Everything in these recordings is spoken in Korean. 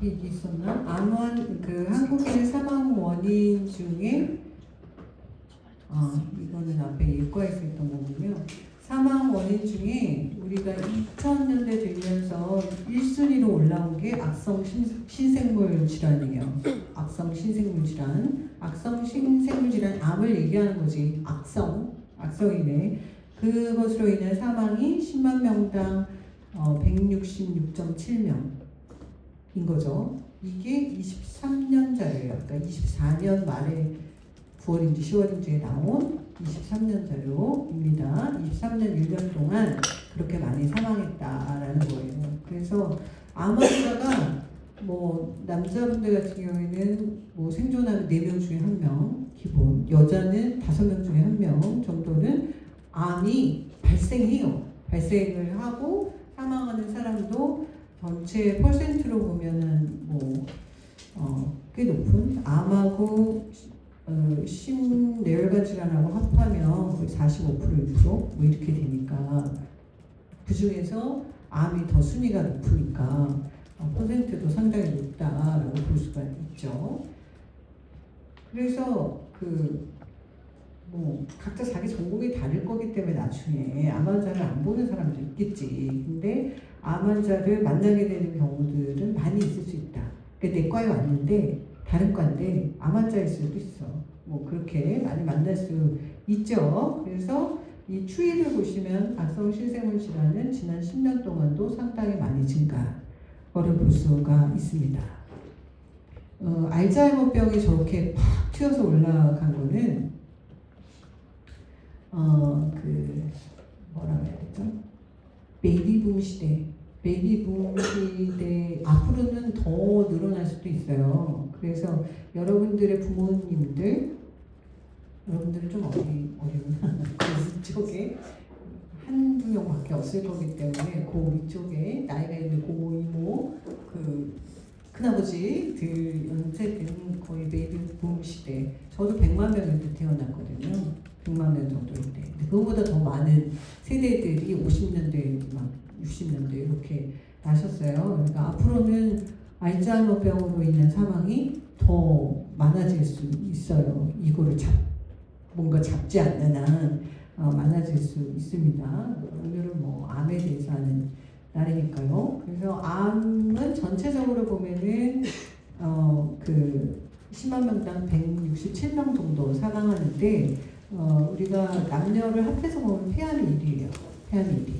이게 있었나? 암원 그 한국인의 사망 원인 중에 이거는 앞에 예과에서 했던 거군요. 사망 원인 중에 우리가 2000년대 되면서 1순위로 올라온 게 악성 신생물 질환이에요. 악성 신생물 질환. 악성 신생물 질환, 암을 얘기하는 거지. 악성이네. 그것으로 인한 사망이 10만 명당 166.7명인 거죠. 이게 23년 자료예요. 그러니까 24년 말에 9월인지 10월인지에 나온 23년 자료입니다. 23년 1년 동안 그렇게 많이 사망했다라는 거예요. 그래서 암 환자가 남자분들 같은 경우에는 생존하는 4명 중에 1명 기본, 여자는 5명 중에 1명 정도는 암이 발생해요. 발생을 하고 사망하는 사람도 전체 퍼센트로 보면은 꽤 높은 암하고 심뇌혈관 질환하고 합하면 거의 45% 이렇게 되니까 그 중에서 암이 더 순위가 높으니까 퍼센트도 상당히 높다라고 볼 수가 있죠. 그래서 각자 자기 전공이 다를 거기 때문에 나중에 암 환자를 안 보는 사람도 있겠지. 근데 암 환자를 만나게 되는 경우들은 많이 있을 수 있다. 그러니까 내과에 왔는데 다른 과인데 암 환자일 수도 있어. 그렇게 많이 만날 수 있죠. 그래서 이 추이를 보시면 악성 신생물 질환은 지난 10년 동안도 상당히 많이 증가를 볼 수가 있습니다. 알츠하이머병이 저렇게 팍 튀어서 올라간 거는 뭐라고 해야 되죠? 베이비붐 시대 앞으로는 더 늘어날 수도 있어요. 그래서 여러분들의 부모님들은 좀 어려운 이쪽에 한두 명밖에 없을 거기 때문에 그 위쪽에 나이가 있는 고모, 이모, 큰아버지들 연세대는 거의 베이비붐 시대. 저도 100만 명일 때 태어났거든요. 100만 명 정도일 때. 그거보다 더 많은 세대들이 50년대, 60년대 이렇게 나셨어요. 그러니까 앞으로는 알츠하이머병으로 인한 사망이 더 많아질 수 있어요. 이거를 뭔가 잡지 않는 한 많아질 수 있습니다. 오늘은 암에 대해서 하는 날이니까요. 그래서 암은 전체적으로 보면은 10만 명당 167명 정도 사망하는데 우리가 남녀를 합해서 보면 폐암이 1위예요. 폐암이 1위.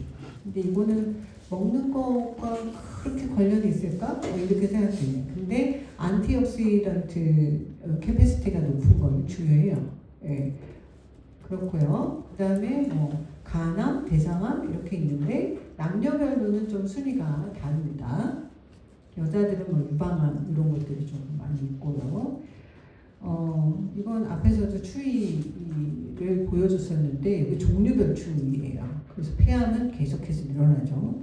근데 이거는 먹는 것과 그렇게 관련이 있을까? 이렇게 생각해요. 근데 안티옥시던트 캐패시티가 높은 건 중요해요. 예. 그렇고요. 그 다음에 간암, 대장암 이렇게 있는데 남녀별로는 좀 순위가 다릅니다. 여자들은 유방암 이런 것들이 좀 많이 있고요. 이건 앞에서도 추이를 보여줬었는데 이게 종류별 추이예요. 그래서 폐암은 계속해서 늘어나죠.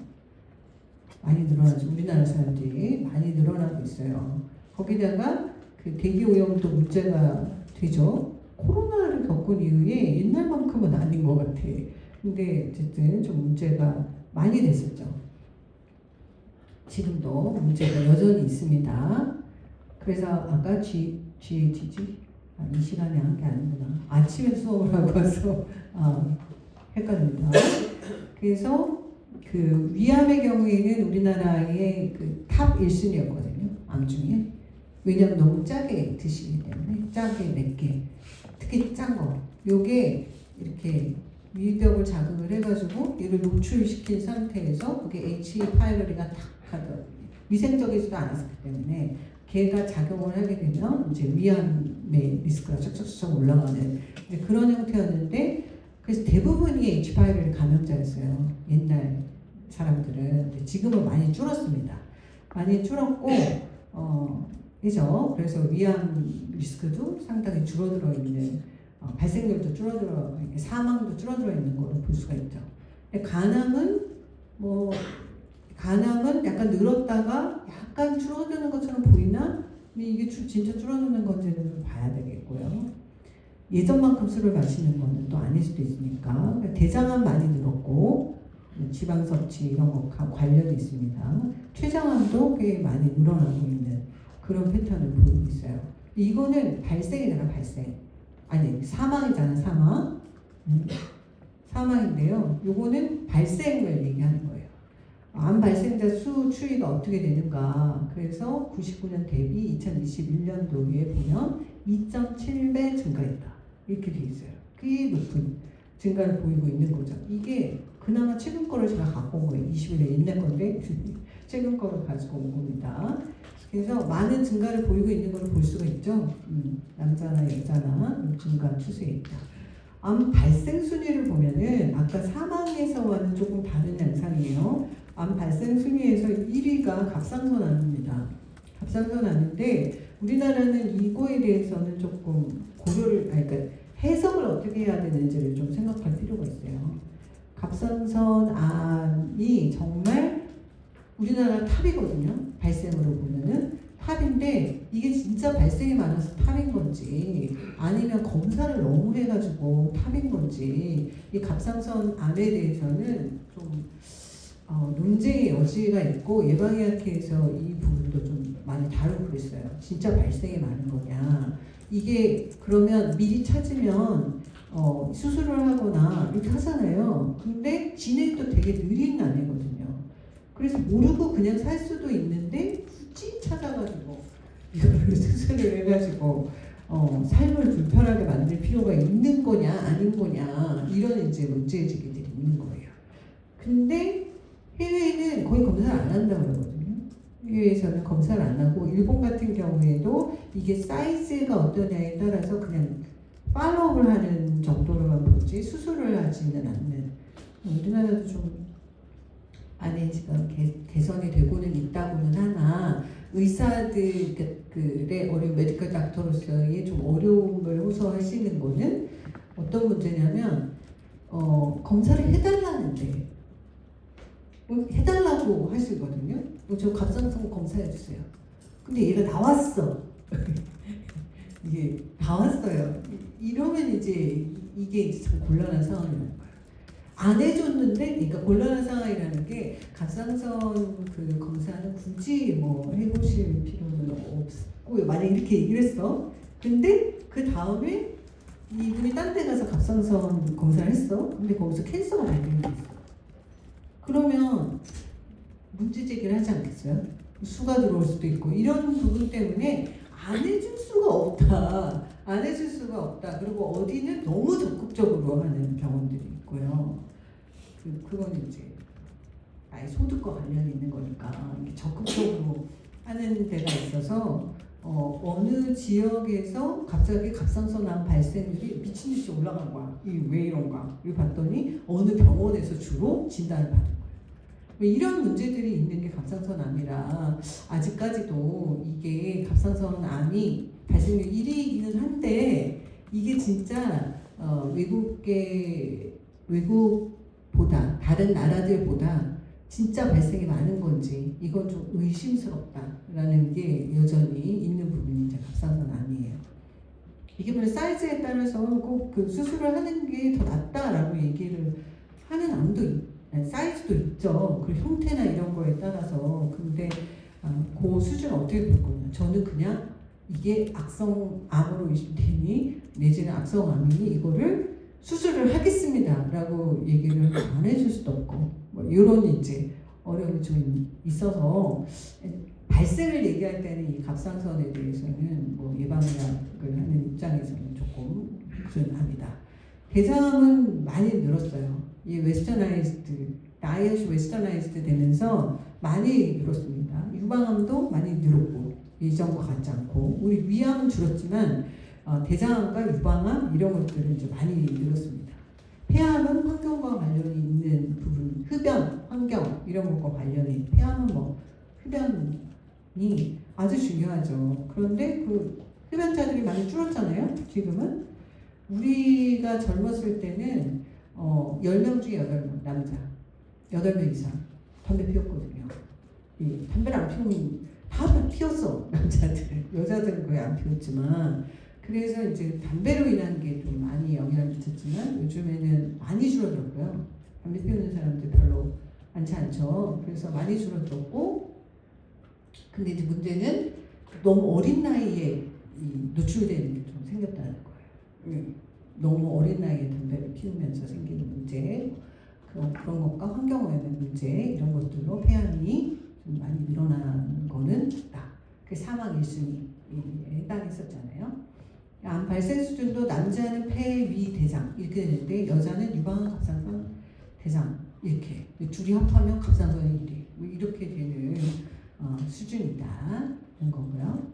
많이 늘어나죠. 우리나라 사람들이 많이 늘어나고 있어요. 거기다가 대기 오염도 문제가 되죠. 코로나를 겪은 이후에 옛날만큼은 아닌 것 같아. 근데 어쨌든 좀 문제가 많이 됐었죠. 지금도 문제가 여전히 있습니다. 그래서 아까 GHG? 이 시간에 한 게 아니구나. 아침에 수업을 하고 와서 헷갈립니다. 그래서 위암의 경우에는 우리나라의 탑 1순위였거든요. 암 중에. 왜냐면 너무 짜게 드시기 때문에 짜게 맵게 특히 짠 거 요게 이렇게 위벽을 자극을 해가지고 얘를 노출시킨 상태에서 그게 H. 파이로리가 탁 하더 위생적이지도 않았기 때문에 걔가 작용을 하게 되면 이제 위암의 리스크가 쫙쫙쫙 올라가는 그런 형태였는데 그래서 대부분이 H. 파이로리 감염자였어요. 옛날 사람들은. 지금은 많이 줄었습니다. 많이 줄었고 그죠? 그래서 위암 리스크도 상당히 줄어들어 있는 발생률도 줄어들어 사망도 줄어들어 있는 걸로 볼 수가 있죠. 근데 간암은 약간 늘었다가 약간 줄어드는 것처럼 보이나? 근데 이게 진짜 줄어드는 건지는 좀 봐야 되겠고요. 예전만큼 술을 마시는 거는 또 아닐 수도 있으니까. 그러니까 대장암 많이 늘었고 지방 섭취 이런 것과 관련이 있습니다. 췌장암도 꽤 많이 늘어나고 있는 그런 패턴을 보이고 있어요. 이거는 발생이잖아, 발생. 아니, 사망이잖아, 사망. 사망인데요. 요거는 발생을 얘기하는 거예요. 암 발생자 수 추이가 어떻게 되는가. 그래서 99년 대비 2021년도에 보면 2.7배 증가했다. 이렇게 돼 있어요. 꽤 높은 증가를 보이고 있는 거죠. 이게 그나마 최근 거를 제가 갖고 온 거예요. 21년 옛날 건데 최근 거를 가지고 온 겁니다. 그래서 많은 증가를 보이고 있는 걸 볼 수가 있죠. 남자나 여자나 증가 추세에 있다. 암 발생 순위를 보면은 아까 사망에서와는 조금 다른 양상이에요. 암 발생 순위에서 1위가 갑상선암입니다. 갑상선암인데 우리나라는 이거에 대해서는 조금 고려를, 그러니까 해석을 어떻게 해야 되는지를 좀 생각할 필요가 있어요. 갑상선암이 정말 우리나라 탑이거든요. 발생으로 보면은 탑인데 이게 진짜 발생이 많아서 탑인 건지 아니면 검사를 너무 해가지고 탑인 건지 이 갑상선암에 대해서는 좀 논쟁의 여지가 있고 예방의학회에서 이 부분도 좀 많이 다루고 그랬어요. 진짜 발생이 많은 거냐. 이게 그러면 미리 찾으면 수술을 하거나 이렇게 하잖아요. 근데 진행도 되게 느린 암이거든요. 그래서 모르고 그냥 살 수도 있는데 굳이 찾아가지고 이거를 수술을 해가지고 삶을 불편하게 만들 필요가 있는 거냐 아닌 거냐 이런 이제 문제제기들이 있는 거예요. 근데 해외에는 거의 검사를 안 한다고 그러거든요. 해외에서는 검사를 안 하고 일본 같은 경우에도 이게 사이즈가 어떠냐에 따라서 그냥 팔로우를 하는 정도로만 보지 수술을 하지는 않는. 우리나라도 좀 안에 지금 개선이 되고는 있다고는 하나 의사들의 어려운 메디컬 닥터로서의 좀 어려움을 호소하시는 거는 어떤 문제냐면 검사를 해달라는데 해달라고 하시거든요. 저 갑상선 검사해주세요. 근데 얘가 나왔어. 이게 나왔어요. 이러면 이제 이게 이제 참 곤란한 상황이라는 거예요. 안 해줬는데, 그러니까 곤란한 상황이라는 게 갑상선 그 검사는 굳이 뭐 해보실 필요는 없고 만약 이렇게 얘기를 했어. 근데 그 다음에 이분이 딴 데 가서 갑상선 검사를 했어. 근데 거기서 캔서가 발견됐어. 그러면 문제 제기를 하지 않겠어요? 수가 들어올 수도 있고 이런 부분 때문에 안 해줄 수가 없다. 안 해줄 수가 없다. 그리고 어디는 너무 적극적으로 하는 병원들이 있고요. 그건 이제 나의 소득과 관련이 있는 거니까 이게 적극적으로 하는 데가 있어서 어느 지역에서 갑자기 갑상선암 발생률이 미친 듯이 올라간 거야. 이게 왜 이런가? 이거 봤더니 어느 병원에서 주로 진단을 받은 거야. 이런 문제들이 있는 게 갑상선암이라 아직까지도 이게 갑상선암이 발생률 1위이기는 한데 이게 진짜 외국보다 다른 나라들보다 진짜 발생이 많은 건지 이건 좀 의심스럽다라는 게 여전히 있는 부분이 이제 갑상선암이에요. 이게 물론 사이즈에 따라서 꼭 그 수술을 하는 게 더 낫다라고 얘기를 하는 암도 사이즈도 있죠. 그리고 형태나 이런 거에 따라서. 근데 그 수준을 어떻게 볼 거냐. 저는 그냥 이게 악성암으로 의심되니 내지는 악성암이니 이거를 수술을 하겠습니다 라고 얘기를 안 해줄 수도 없고 뭐 이런 이제 어려움이 좀 있어서 발생을 얘기할 때는 이 갑상선에 대해서는 뭐 예방약을 하는 입장에서는 조금 불안합니다. 대장암은 많이 늘었어요. 이 다이어트 웨스터나이즈드 되면서 많이 늘었습니다. 유방암도 많이 늘었고 예전과 같지 않고 우리 위암은 줄었지만 대장암과 유방암 이런 것들은 이제 많이 늘었습니다. 폐암은 환경과 관련이 있는 부분, 흡연, 환경 이런 것과 관련이 폐암은 뭐 흡연이 아주 중요하죠. 그런데 그 흡연자들이 많이 줄었잖아요. 지금은 우리가 젊었을 때는 10명 중에 8명 남자 8명 이상 담배 피웠거든요. 담배를 안 피우면 다 피웠어. 남자들은. 여자들은 거의 안 피웠지만 그래서 이제 담배로 인한 게 좀 많이 영향을 미쳤지만 요즘에는 많이 줄어들었고요. 담배 피우는 사람들 별로 많지 않죠. 그래서 많이 줄어들었고 근데 이제 문제는 너무 어린 나이에 노출되는 게 좀 생겼다는 거예요. 너무 어린 나이에 담배를 피우면서 생기는 문제, 그런 것과 환경오염의 문제 이런 것들로 폐암이 좀 많이 늘어나는 거는 있다. 그 사망 1순위에 해당했었잖아요. 암 발생 수준도 남자는 폐, 위, 대장 이렇게 되는데 여자는 유방암, 갑상선, 대장 이렇게 둘이 합하면 갑상선이 1위 뭐 이렇게 되는 수준이다는 거고요.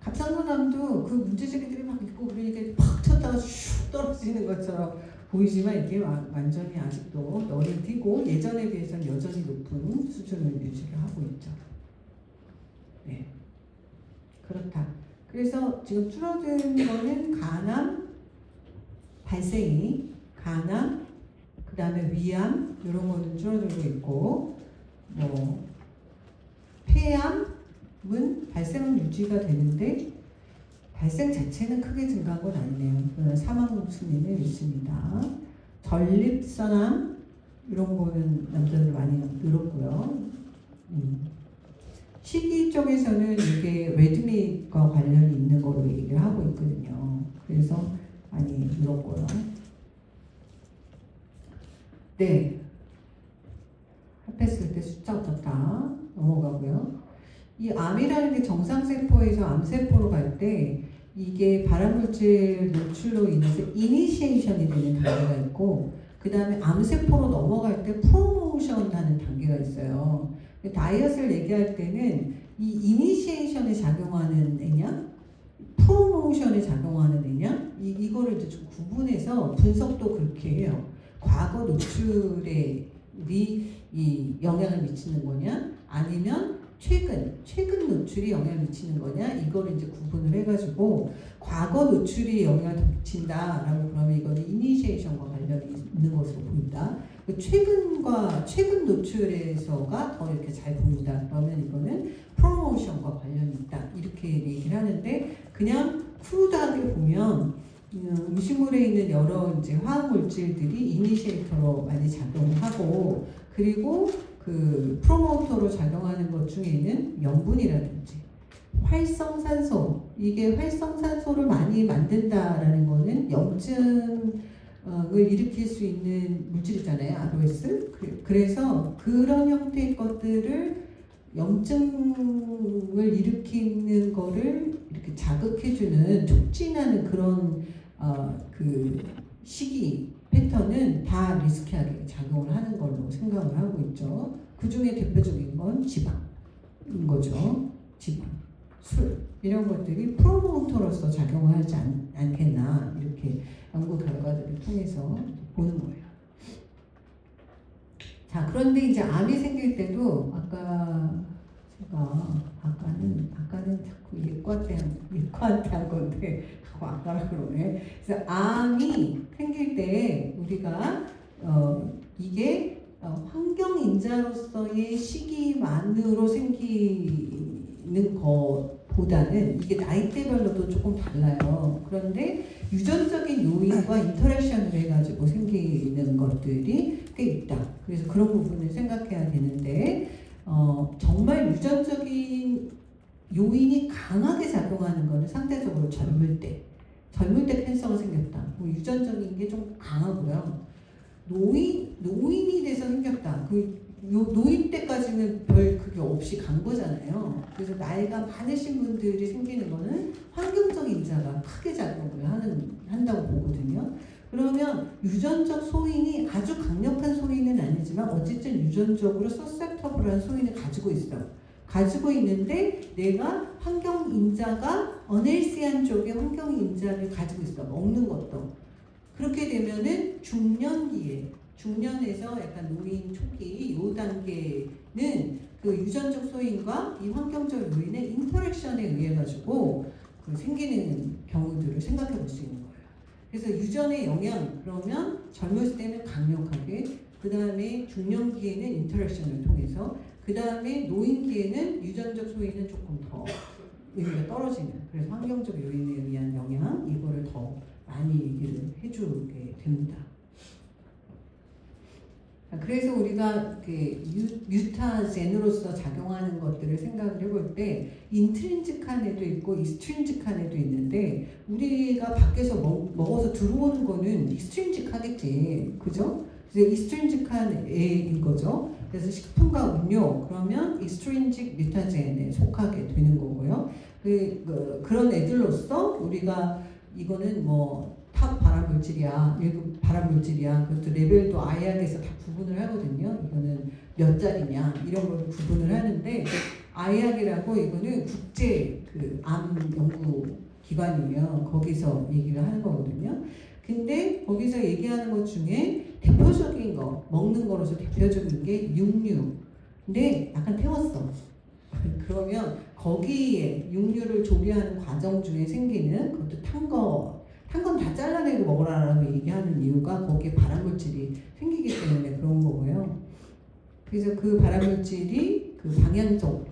갑상선암도 그 문제제기들이 막 있고 그러니까 팍 쳤다가 슉 떨어지는 것처럼 보이지만 이게 완전히 아직도 열을 띄고 예전에 비해서는 여전히 높은 수준을 유지를 하고 있죠. 네, 그렇다. 그래서 지금 줄어든 거는 간암 발생이 간암, 그 다음에 위암 이런 거는 줄어들고 있고 뭐 폐암은 발생은 유지가 되는데 발생 자체는 크게 증가한 건 아니네요. 사망 순위는 있습니다. 전립선암 이런 거는 남자들 많이 늘었고요. 식이 쪽에서는 이게 레드미과 관련이 있는 거로 얘기를 하고 있거든요. 그래서 많이 늘었고요. 네. 합했을 때 숫자 어떻다 넘어가고요. 이 암이라는 게 정상세포에서 암세포로 갈 때 이게 발암물질 노출로 인해서 이니시에이션이 되는 단계가 있고 그 다음에 암세포로 넘어갈 때 프로모션 하는 단계가 있어요. 다이엇을 얘기할 때는 이 이니시에이션에 작용하는 애냐 프로모션에 작용하는 애냐 이거를 이제 좀 구분해서 분석도 그렇게 해요. 과거 노출에 이 영향을 미치는 거냐 아니면 최근 노출이 영향을 미치는 거냐 이거를 이제 구분을 해가지고 과거 노출이 영향을 미친다라고 그러면 이거는 이니시에이션과 관련이 있는 것으로 보인다. 최근 노출에서가 더 이렇게 잘 보인다. 그러면 이거는 프로모션과 관련이 있다. 이렇게 얘기를 하는데 그냥 크루드하게 보면 음식물에 있는 여러 이제 화학 물질들이 이니시에이터로 많이 작용하고 그리고 그 프로모터로 작용하는 것 중에는 염분이라든지 활성산소 이게 활성산소를 많이 만든다라는 거는 염증을 일으킬 수 있는 물질이잖아요. ROS. 그래서 그런 형태의 것들을 염증을 일으키는 거를 이렇게 자극해주는 촉진하는 그런 그 시기 패턴은 다 리스키하게 작용을 하는 걸로 생각을 하고 있죠. 그 중에 대표적인 건 지방인 거죠. 지방, 술 이런 것들이 프로모터로서 작용을 하지 않겠나 이렇게 연구 결과들을 통해서 보는 거예요. 자, 그런데 이제 암이 생길 때도 아까는 자꾸 예과한테 한 건데 자꾸 아까라 그러네. 그래서 암이 생길 때 우리가 이게 환경 인자로서의 시기만으로 생기는 것보다는 이게 나이대별로도 조금 달라요. 그런데 유전적인 요인과 인터랙션을 해가지고 생기는 것들이 꽤 있다. 그래서 그런 부분을 생각해야 되는데 정말 유전적인 요인이 강하게 작용하는 것은 상대적으로 젊을 때 캔서가 생겼다. 뭐 유전적인 게 좀 강하고요. 노인이 돼서 생겼다. 노인 때까지는 별 그게 없이 간 거잖아요. 그래서 나이가 많으신 분들이 생기는 거는 환경적 인자가 크게 작용을 한다고 보거든요. 그러면 유전적 소인이 아주 강력한 소인은 아니지만 어쨌든 유전적으로 서셉터블한 소인을 가지고 있어. 가지고 있는데 내가 환경 인자가 어넬시안 쪽의 환경 인자를 가지고 있어. 먹는 것도. 그렇게 되면은 중년에서 약간 노인 초기 요 단계는 그 유전적 소인과 이 환경적 요인의 인터랙션에 의해 가지고 그 생기는 경우들을 생각해 볼 수 있는 거예요. 그래서 유전의 영향 그러면 젊었을 때는 강력하게 그 다음에 중년기에는 인터랙션을 통해서 그 다음에 노인기에는 유전적 소인은 조금 더 의미가 떨어지는 그래서 환경적 요인에 의한 영향 이거를 더 많이 얘기를 해주게 됩니다. 그래서 우리가 그 뮤타젠으로서 작용하는 것들을 생각을 해볼 때 인트린직한 애도 있고 익스트린직한 애도 있는데 우리가 밖에서 먹어서 들어오는 거는 익스트린직하겠지, 그죠? 그래서 익스트린직한 애인 거죠. 그래서 식품과 음료 그러면 익스트린직 뮤타젠에 속하게 되는 거고요. 그런 애들로서 우리가 이거는 뭐 탑 발암물질이야, 1급 발암물질이야. 그것도 레벨도 아이약에서 다 구분을 하거든요. 이거는 몇 자리냐 이런 걸 구분을 하는데 아이약이라고 이거는 국제 암 연구 기관이에요. 거기서 얘기를 하는 거거든요. 근데 거기서 얘기하는 것 중에 대표적인 거 먹는 거로서 대표적인 게 육류. 근데 약간 태웠어. 그러면 거기에 육류를 조리하는 과정 중에 생기는 그것도 탄 건 다 잘라내고 먹으라라고 얘기하는 이유가 거기에 발암물질이 생기기 때문에 그런 거고요. 그래서 그 발암물질이 그 방향적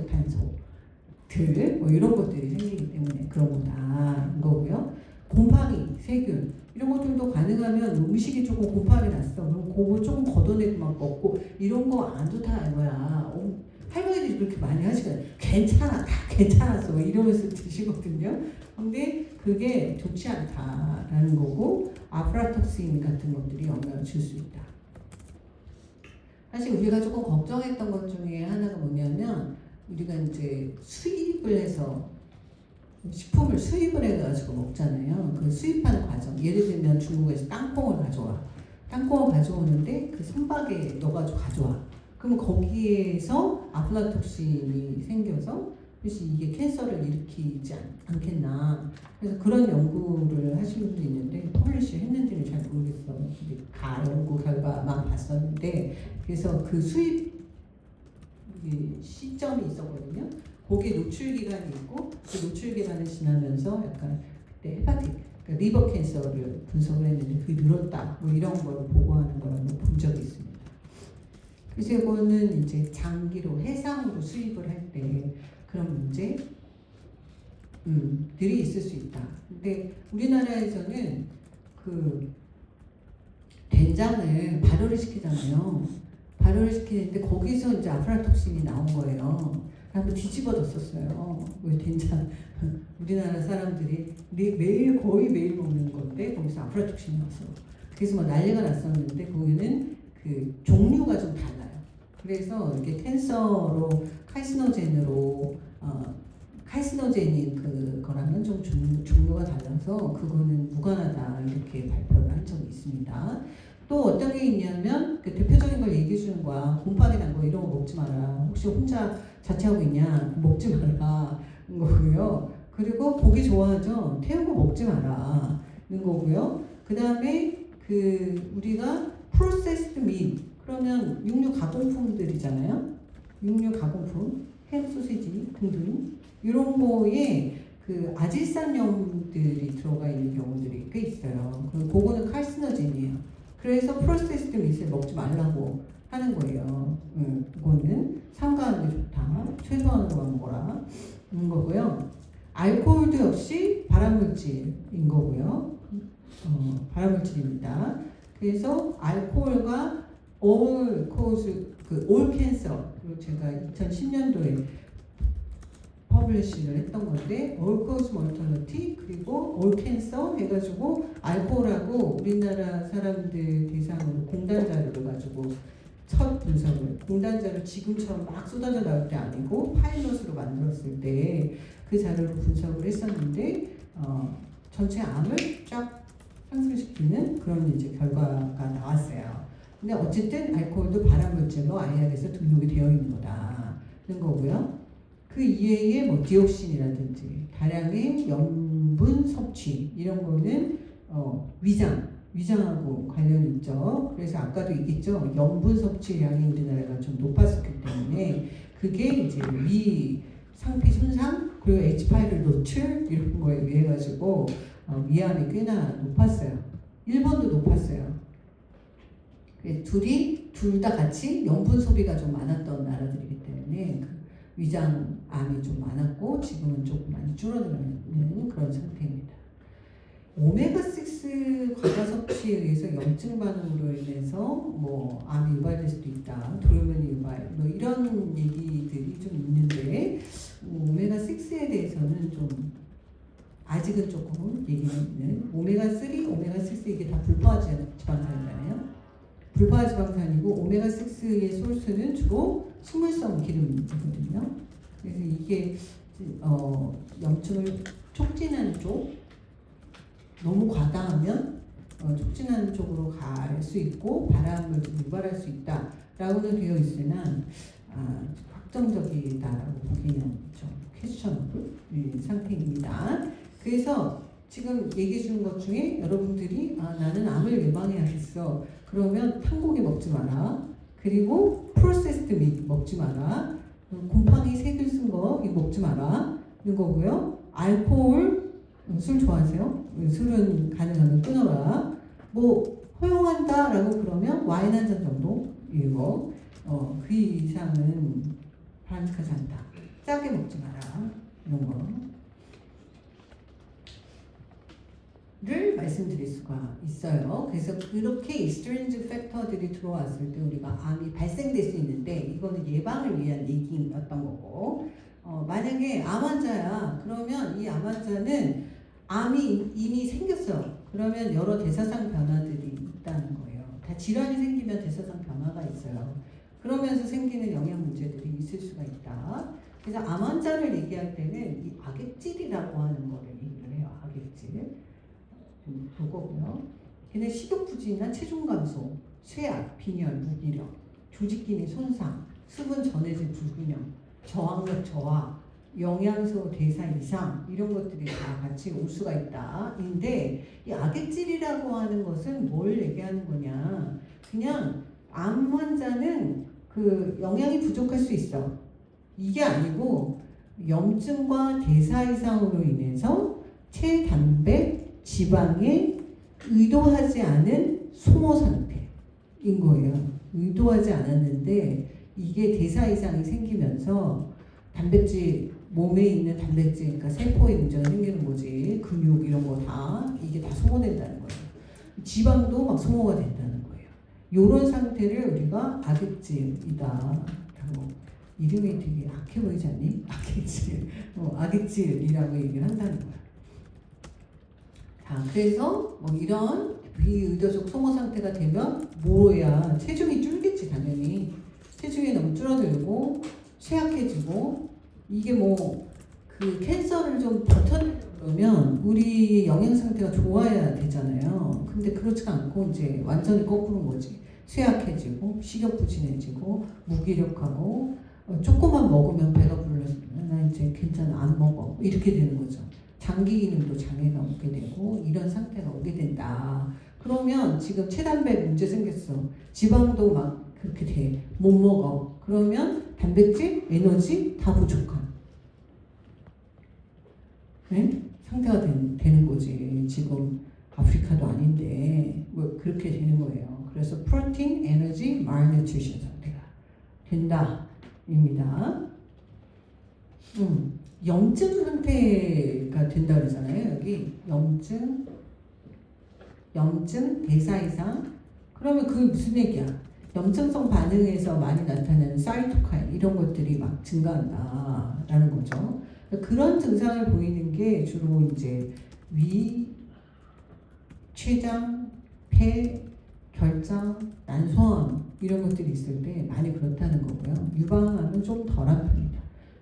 탄소들 뭐 이런 것들이 생기기 때문에 그런 거다인 거고요. 곰팡이, 세균 이런 것들도 가능하면 음식이 조금 곰팡이 났어. 그럼 그거 조금 걷어내고 막 먹고 이런 거 안 좋다 이거야. 할머니들이 그렇게 많이 하시거든요. 괜찮아, 다 괜찮았어. 뭐 이러면서 드시거든요. 근데 그게 좋지 않다라는 거고 아프라톡신 같은 것들이 영향을 줄 수 있다. 사실 우리가 조금 걱정했던 것 중에 하나가 뭐냐면 우리가 이제 수입을 해서 식품을 수입을 해가지고 먹잖아요. 그 수입하는 과정. 예를 들면 중국에서 땅콩을 가져와. 땅콩을 가져오는데 그 선박에 넣어가지고 가져와. 그럼 거기에서 아플라톡신이 생겨서 그래서 이게 캔서를 일으키지 않겠나. 그래서 그런 연구를 하시는 분도 있는데 퍼블리시 했는지는 잘 모르겠어. 근데 다 연구 결과만 봤었는데 그래서 그 수입 시점이 있었거든요. 거기에 노출 기간이 있고 그 노출 기간을 지나면서 약간 그때 헤파틱, 그러니까 리버 캔서를 분석을 했는데 그게 늘었다. 뭐 이런 걸 보고하는 걸 본 적이 있습니다. 그래서 이거는 이제 장기로 해상으로 수입을 할 때 그런 문제들이 있을 수 있다. 근데 우리나라에서는 그 된장을 발효를 시키잖아요. 발효를 시키는데 거기서 이제 아프라톡신이 나온 거예요. 한번 뒤집어졌었어요. 왜 된장 우리나라 사람들이 거의 매일 먹는 건데 거기서 아프라톡신이 나왔어. 그래서 막 난리가 났었는데 거기는 그 종류가 좀 달라요. 그래서 이렇게 캔서로 칼시노젠인 그거랑은 좀 종류가 달라서 그거는 무관하다 이렇게 발표를 한 적이 있습니다. 또 어떤 게 있냐면 그 대표적인 걸 얘기해 주는 거야. 곰팡이 난 거 이런 거 먹지 마라. 혹시 혼자 자취하고 있냐? 먹지 마라. 는 거고요. 그리고 고기 좋아하죠? 태운 거 먹지 마라. 는 거고요. 그 다음에 우리가 프로세스드 밋 그러면 육류 가공품들이잖아요. 육류 가공품, 햄, 소시지 등등 이런 거에 그 아질산염들이 들어가 있는 경우들이 꽤 있어요. 그거는 칼시노젠이에요. 그래서 프로세스드 밋을 먹지 말라고 하는 거예요. 그거는 삼가하는 게 좋다. 최소한으로 먹어라. 거고요. 알코올도 역시 발암물질인 거고요. 발암물질입니다. 그래서 알코올과 올 캔서, 그리고 제가 2010년도에 퍼블리싱을 했던 건데 올 코즈 몰터너티 그리고 올 캔서 해가지고 알코올하고 우리나라 사람들 대상으로 공단 자료를 가지고 첫 분석을 공단 자료 지금처럼 막 쏟아져 나올 때 아니고 파일럿으로 만들었을 때 그 자료로 분석을 했었는데 전체 암을 쫙 상승시키는 그런 이제 결과가 나왔어요. 근데 어쨌든 알코올도 발암물질로 아이약에서 등록이 되어 있는 거다는 거고요. 그 이외에 뭐 디옥신이라든지 다량의 염분 섭취 이런 거는 위장하고 관련이 있죠. 그래서 아까도 얘기했죠. 염분 섭취량이 우리나라가 좀 높았었기 때문에 그게 이제 위 상피 손상 그리고 H5 노출 이런 거에 의해 가지고 위암이 꽤나 높았어요. 일본도 높았어요. 둘 다 같이 염분 소비가 좀 많았던 나라들이기 때문에 위장암이 좀 많았고 지금은 조금 많이 줄어들는 그런 상태입니다. 오메가6 과다 섭취 악취에 의해서 염증 반응으로 인해서 뭐 암이 유발될 수도 있다, 돌연변이 유발, 뭐 이런 얘기들이 좀 있는데 오메가6에 대해서는 좀 아직은 조금 얘기가 있는. 오메가3, 오메가6 이게 다 불포화 지방산이잖아요. 불포화 지방산이고 오메가6의 소스는 주로 식물성 기름이거든요. 그래서 이게 염증을 촉진하는 쪽, 너무 과다하면 촉진하는 쪽으로 갈 수 있고 발암을 좀 유발할 수 있다라고는 되어 있으나 확정적이다라고 보기는 좀 퀘스천able 상태입니다. 그래서 지금 얘기해 주는 것 중에 여러분들이 나는 암을 예방해야겠어. 그러면 탄고기 먹지 마라. 그리고 프로세스드 밋 먹지 마라. 곰팡이 세균 쓴 거 이거 먹지 마라. 이런 거고요. 알코올, 술 좋아하세요? 술은 가능하면 끊어라. 뭐 허용한다라고 그러면 와인 한 잔 정도 이거 그 이상은 바람직하지 않다. 짜게 먹지 마라. 이런 거를 말씀드릴 수가 있어요. 그래서 그렇게 익스트린식 팩터들이 들어왔을 때 우리가 암이 발생될 수 있는데 이거는 예방을 위한 얘기였던 거고 만약에 암 환자야 그러면 이 암 환자는 암이 이미 생겼어. 그러면 여러 대사상 변화들이 있다는 거예요. 다 질환이 생기면 대사상 변화가 있어요. 그러면서 생기는 영양 문제들이 있을 수가 있다. 그래서 암 환자를 얘기할 때는 이 악액질이라고 하는 거를 얘기를 해요. 악액질. 그거고요. 걔네 식욕 부진이나 체중 감소, 쇠약, 빈혈, 무기력, 조직 기능 손상, 수분 전해질 불균형, 저항력 저하, 영양소 대사 이상 이런 것들이 다 같이 올 수가 있다. 인데 이 악액질이라고 하는 것은 뭘 얘기하는 거냐? 그냥 암 환자는 그 영양이 부족할 수 있어. 이게 아니고 염증과 대사 이상으로 인해서 체단백 지방에 의도하지 않은 소모 상태인 거예요. 의도하지 않았는데 이게 대사 이상이 생기면서 단백질 몸에 있는 단백질, 그러니까 세포에 문제가 생기는 거지. 근육 이런 거 다 이게 다 소모된다는 거예요. 지방도 막 소모가 된다는 거예요. 이런 상태를 우리가 악액질이다. 이름이 되게 악해 보이지 않니? 악액질, 악액질이라고 얘기를 한다는 거예요. 자, 그래서 뭐 이런 비의도적 소모 상태가 되면 뭐야? 체중이 줄겠지 당연히. 체중이 너무 줄어들고 쇠약해지고 이게 뭐 그 캔서를 좀 버텨내려면 우리 영양 상태가 좋아야 되잖아요. 근데 그렇지가 않고 이제 완전히 거꾸로인 거지. 쇠약해지고 식욕부진해지고 무기력하고 조금만 먹으면 배가 불러서 나 이제 괜찮아 안 먹어 이렇게 되는 거죠. 장기 기능도 장애가 오게 되고 이런 상태가 오게 된다. 그러면 지금 체단백 문제 생겼어. 지방도 막 그렇게 돼. 못 먹어. 그러면 단백질, 에너지 다 부족한 네? 상태가 되는 거지. 지금 아프리카도 아닌데 뭐 그렇게 되는 거예요. 그래서 프로틴, 에너지, 말뉴트리션 상태가 된다. 입니다. 염증 상태가 된다 그러잖아요. 여기 염증 대사 이상. 그러면 그게 무슨 얘기야? 염증성 반응에서 많이 나타나는 사이토카인 이런 것들이 막 증가한다라는 거죠. 그런 증상을 보이는 게 주로 이제 위, 췌장, 폐, 결장, 난소암 이런 것들이 있을 때 많이 그렇다는 거고요. 유방암은 좀 덜한 편이다.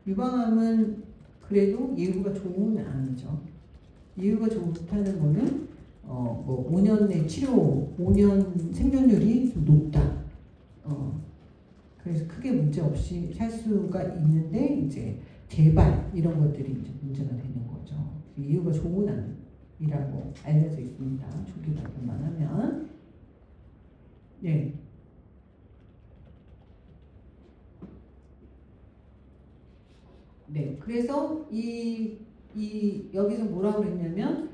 유방암은 그래도 예후가 좋은 암이죠. 예후가 좋다는 거는 뭐 5년 내 치료, 5년 생존율이 좀 높다. 그래서 크게 문제 없이 살 수가 있는데 이제 재발 이런 것들이 이제 문제가 되는 거죠. 예후가 좋은 암이라고 알려져 있습니다. 조기 발견만 하면. 네. 네. 그래서 여기서 뭐라고 그랬냐면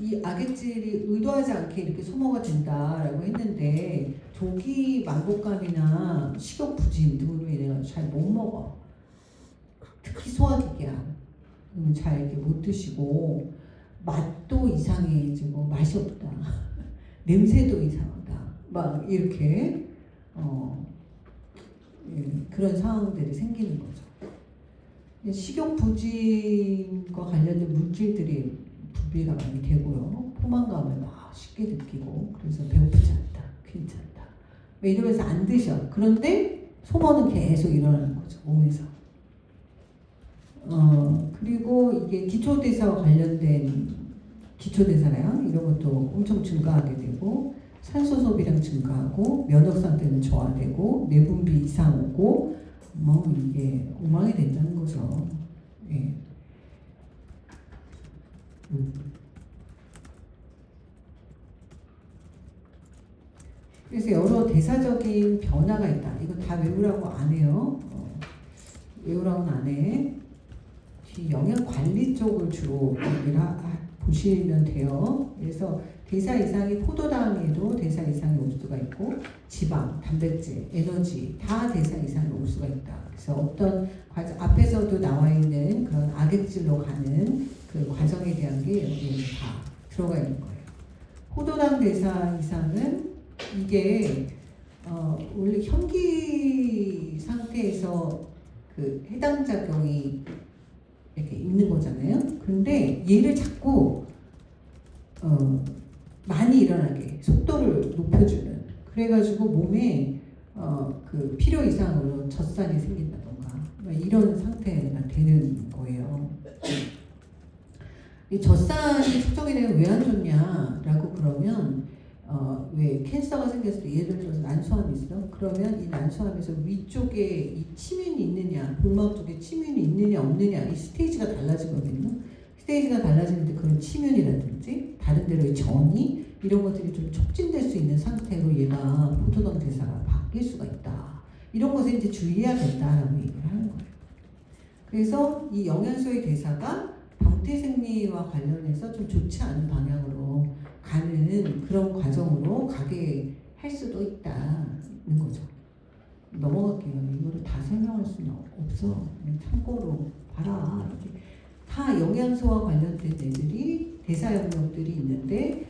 이 악액질이 의도하지 않게 이렇게 소모가 된다라고 했는데 조기 만복감이나 식욕 부진 등으로 인해 잘 못 먹어. 특히 소화기계야. 잘 이렇게 못 드시고 맛도 이상해지고 맛이 없다. 냄새도 이상하다. 막 이렇게 그런 상황들이 생기는 거죠. 식욕 부진과 관련된 물질들이 분비가 많이 되고요. 포만감을 막 쉽게 느끼고 그래서 배고프지 않다, 괜찮다. 이러면서 안 드셔. 그런데 소모는 계속 일어나는 거죠, 몸에서. 그리고 이게 기초대사와 관련된 기초대사량 이런 것도 엄청 증가하게 되고 산소 소비량 증가하고 면역 상태는 저하되고 내분비 이상 오고 뭐 이게 엉망이 된다는 거죠. 예. 그래서 여러 대사적인 변화가 있다. 이거 다 외우라고 안 해요. 외우라고는 안 해. 영양 관리 쪽을 주로 얘기를 보시면 돼요. 그래서 대사 이상이 포도당에도 대사 이상이 올 수가 있고 지방, 단백질, 에너지 다 대사 이상이 올 수가 있다. 그래서 어떤 앞에서도 나와 있는 그런 악액질로 가는 그 과정에 대한 게 여기에 다 들어가 있는 거예요. 포도당 대사 이상은 이게 원래 현기 상태에서 그 해당 작용이 이렇게 있는 거잖아요. 근데 얘를 자꾸 많이 일어나게 속도를 높여주는 그래가지고 몸에 그 필요 이상으로 젖산이 생긴다던가 이런 상태가 되는 거예요. 이 젖산이 측정이 되면 왜 안 좋냐라고 그러면 왜 캔서가 생겼을 때 예를 들어서 난소암이 있어? 그러면 이 난소암에서 위쪽에 이 치민이 있느냐, 복막 쪽에 치민이 있느냐 없느냐 이 스테이지가 달라지거든요. 스테이지가 달라지는데 그런 치민이라든지 다른 데로의 전이 이런 것들이 좀 촉진될 수 있는 상태로 얘가 포도당 대사가 바뀔 수가 있다. 이런 것에 이제 주의해야 된다라고 얘기를 하는 거예요. 그래서 이 영양소의 대사가 방태생리와 관련해서 좀 좋지 않은 방향으로 가는 그런 과정으로 가게 할 수도 있다는 거죠. 넘어갈게요. 이거를 다 설명할 수는 없어. 참고로 봐라. 이렇게 다 영양소와 관련된 애들이 대사 영역들이 있는데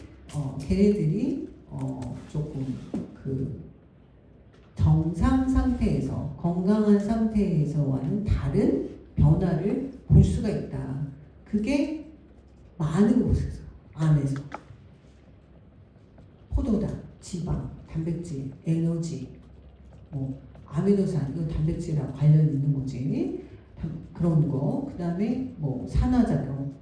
걔네들이 조금 그 정상 상태에서 건강한 상태에서와는 다른 변화를 볼 수가 있다. 그게 많은 곳에서 안에서 포도당, 지방, 단백질, 에너지, 아미노산 이건 단백질이랑 관련 있는 거지. 그런 거. 그 다음에 산화작용,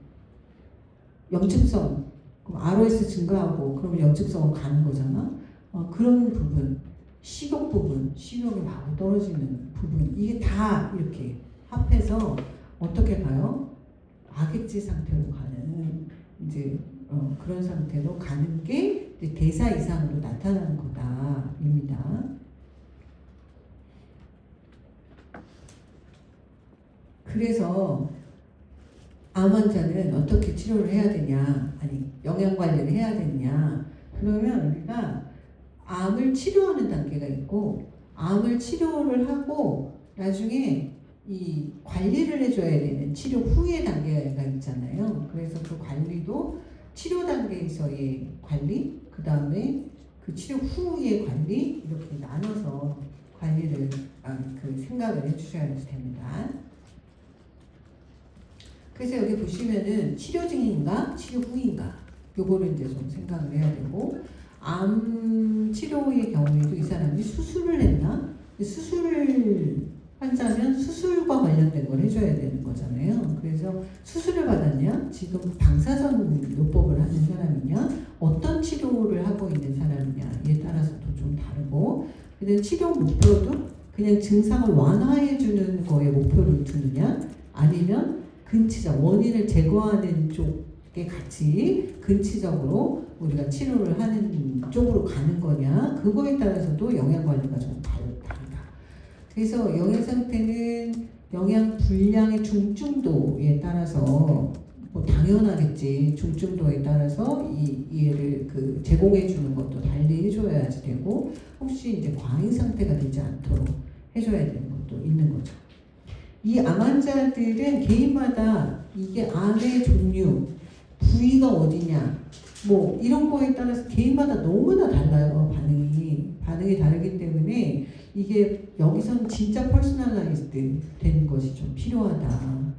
염증성. 그럼 ROS 증가하고 그러면 염증성으로 가는 거잖아. 그런 부분, 식욕 부분, 식욕이 막 떨어지는 부분 이게 다 이렇게 합해서 어떻게 가요? 악액질 상태로 가는 이제 그런 상태로 가는 게 이제 대사 이상으로 나타나는 거다입니다. 그래서 암 환자는 어떻게 치료를 해야 되냐, 아니 영양 관리를 해야 되냐. 그러면 우리가 암을 치료하는 단계가 있고 암을 치료를 하고 나중에 이 관리를 해줘야 되는 치료 후의 단계가 있잖아요. 그래서 그 관리도 치료 단계에서의 관리, 그 다음에 그 치료 후의 관리 이렇게 나눠서 관리를 그 생각을 해주셔야 됩니다. 그래서 여기 보시면은 치료 중인가 치료 후인가 요거를 이제 좀 생각을 해야 되고 암 치료의 경우에도 이 사람이 수술을 했나? 수술을 환자면 수술과 관련된 걸 해줘야 되는 거잖아요. 그래서 수술을 받았냐? 지금 방사선 요법을 하는 사람이냐? 어떤 치료를 하고 있는 사람이냐에 따라서도 좀 다르고 근데 치료 목표도 그냥 증상을 완화해주는 거에 목표를 두느냐? 아니면 근치적, 원인을 제거하는 쪽에 같이 근치적으로 우리가 치료를 하는 쪽으로 가는 거냐? 그거에 따라서도 영양관리가 좀 다르다. 그래서 영양 상태는 영양 분량의 중증도에 따라서 당연하겠지. 중증도에 따라서 이 얘를 그 제공해 주는 것도 달리 해줘야지 되고 혹시 이제 과잉 상태가 되지 않도록 해줘야 되는 것도 있는 거죠. 이 암 환자들은 개인마다 이게 암의 종류, 부위가 어디냐, 뭐 이런 거에 따라서 개인마다 너무나 달라요. 반응이 다르기 때문에 이게 여기서는 진짜 퍼스널라이즈드 되는 것이 좀 필요하다.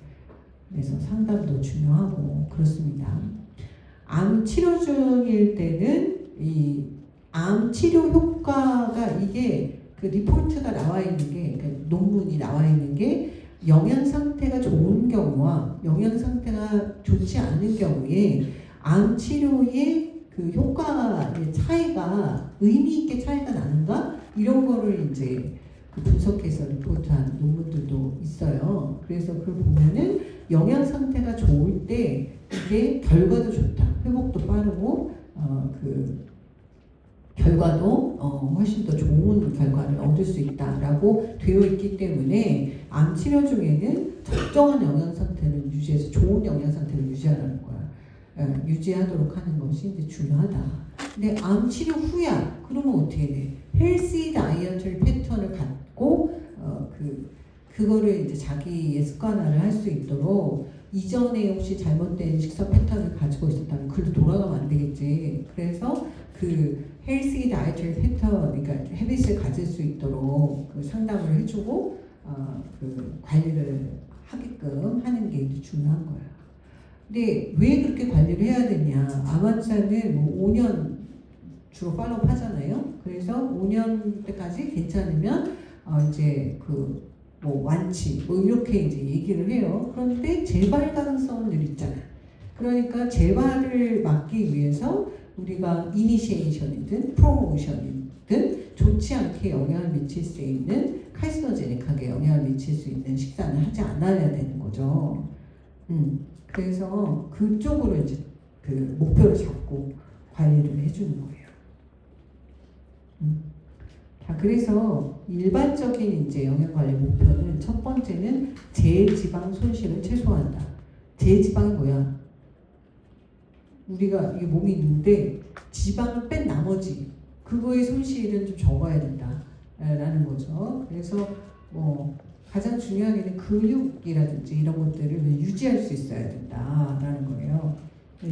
그래서 상담도 중요하고 그렇습니다. 암 치료 중일 때는 이 암 치료 효과가 이게 그 리포트가 나와 있는 게, 그 논문이 나와 있는 게 영양 상태가 좋은 경우와 영양 상태가 좋지 않은 경우에 암 치료의 그 효과의 차이가 의미 있게 차이가 나는가 이런 거를 이제 그 분석해서 리포트한 논문들도 있어요. 그래서 그걸 보면은 영양 상태가 좋을 때 이게 결과도 좋다, 회복도 빠르고 그 결과도 훨씬 더 좋은 결과를 얻을 수 있다라고 되어 있기 때문에 암 치료 중에는 적정한 영양 상태를 유지해서 좋은 영양 상태를 유지하라는 거야. 유지하도록 하는 것이 이제 중요하다. 근데 암 치료 후야 그러면 어떻게 돼? 헬시 다이어트 패턴을 갖고 그거를 이제 자기의 습관화를 할 수 있도록 이전에 혹시 잘못된 식사 패턴을 가지고 있었다면 글로 돌아가면 안 되겠지. 그래서 그 헬시 다이어트 패턴, 그러니까 헤비트를 가질 수 있도록 그 상담을 해주고 그 관리를 하게끔 하는 게 이제 중요한 거예요. 근데 왜 그렇게 관리를 해야 되냐? 암 환자는 뭐 5년 주로 팔로우 하잖아요. 그래서 5년 때까지 괜찮으면 이제 그 뭐 완치 뭐 이렇게 이제 얘기를 해요. 그런데 재발 가능성은 늘 있잖아요. 그러니까 재발을 막기 위해서 우리가 이니시에이션이든 프로모션이든 좋지 않게 영향을 미칠 수 있는 카이시노제닉하게 영향을 미칠 수 있는 식사는 하지 않아야 되는 거죠. 그래서 그쪽으로 이제 그 목표를 잡고 관리를 해주는 거예요. 자, 그래서 일반적인 이제 영양관리 목표는 첫 번째는 제지방 손실을 최소화한다. 제지방이 뭐야? 우리가 이게 몸이 있는데 지방을 뺀 나머지 그거의 손실은 좀 적어야 된다라는 거죠. 그래서 뭐 가장 중요한 게 근육이라든지 이런 것들을 유지할 수 있어야 된다라는 거예요.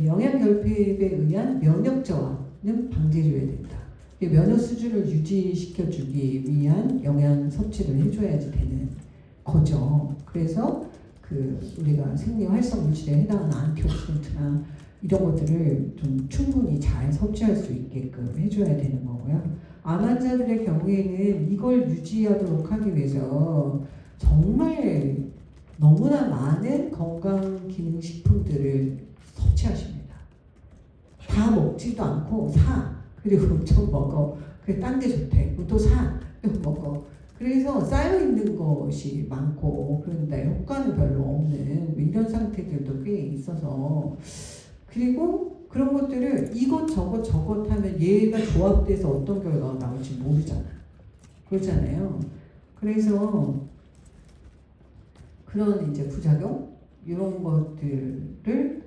영양 결핍에 의한 면역 저하는 방지해줘야 된다. 면역 수준을 유지시켜주기 위한 영양 섭취를 해줘야지 되는 거죠. 그래서 그 우리가 생리 활성 물질에 해당하는 안티옥시던트나 이런 것들을 좀 충분히 잘 섭취할 수 있게끔 해줘야 되는 거고요. 암 환자들의 경우에는 이걸 유지하도록 하기 위해서 정말 너무나 많은 건강기능식품들을 섭취하십니다. 다 먹지도 않고 사. 그리고 좀 먹어. 그래, 딴 게 좋대. 또 사. 또 먹어. 그래서 쌓여있는 것이 많고, 그런데 효과는 별로 없는 이런 상태들도 꽤 있어서, 그리고 그런 것들을 이것 하면 얘가 조합돼서 어떤 결과가 나올지 모르잖아. 그렇잖아요. 그래서 그런 이제 부작용? 이런 것들을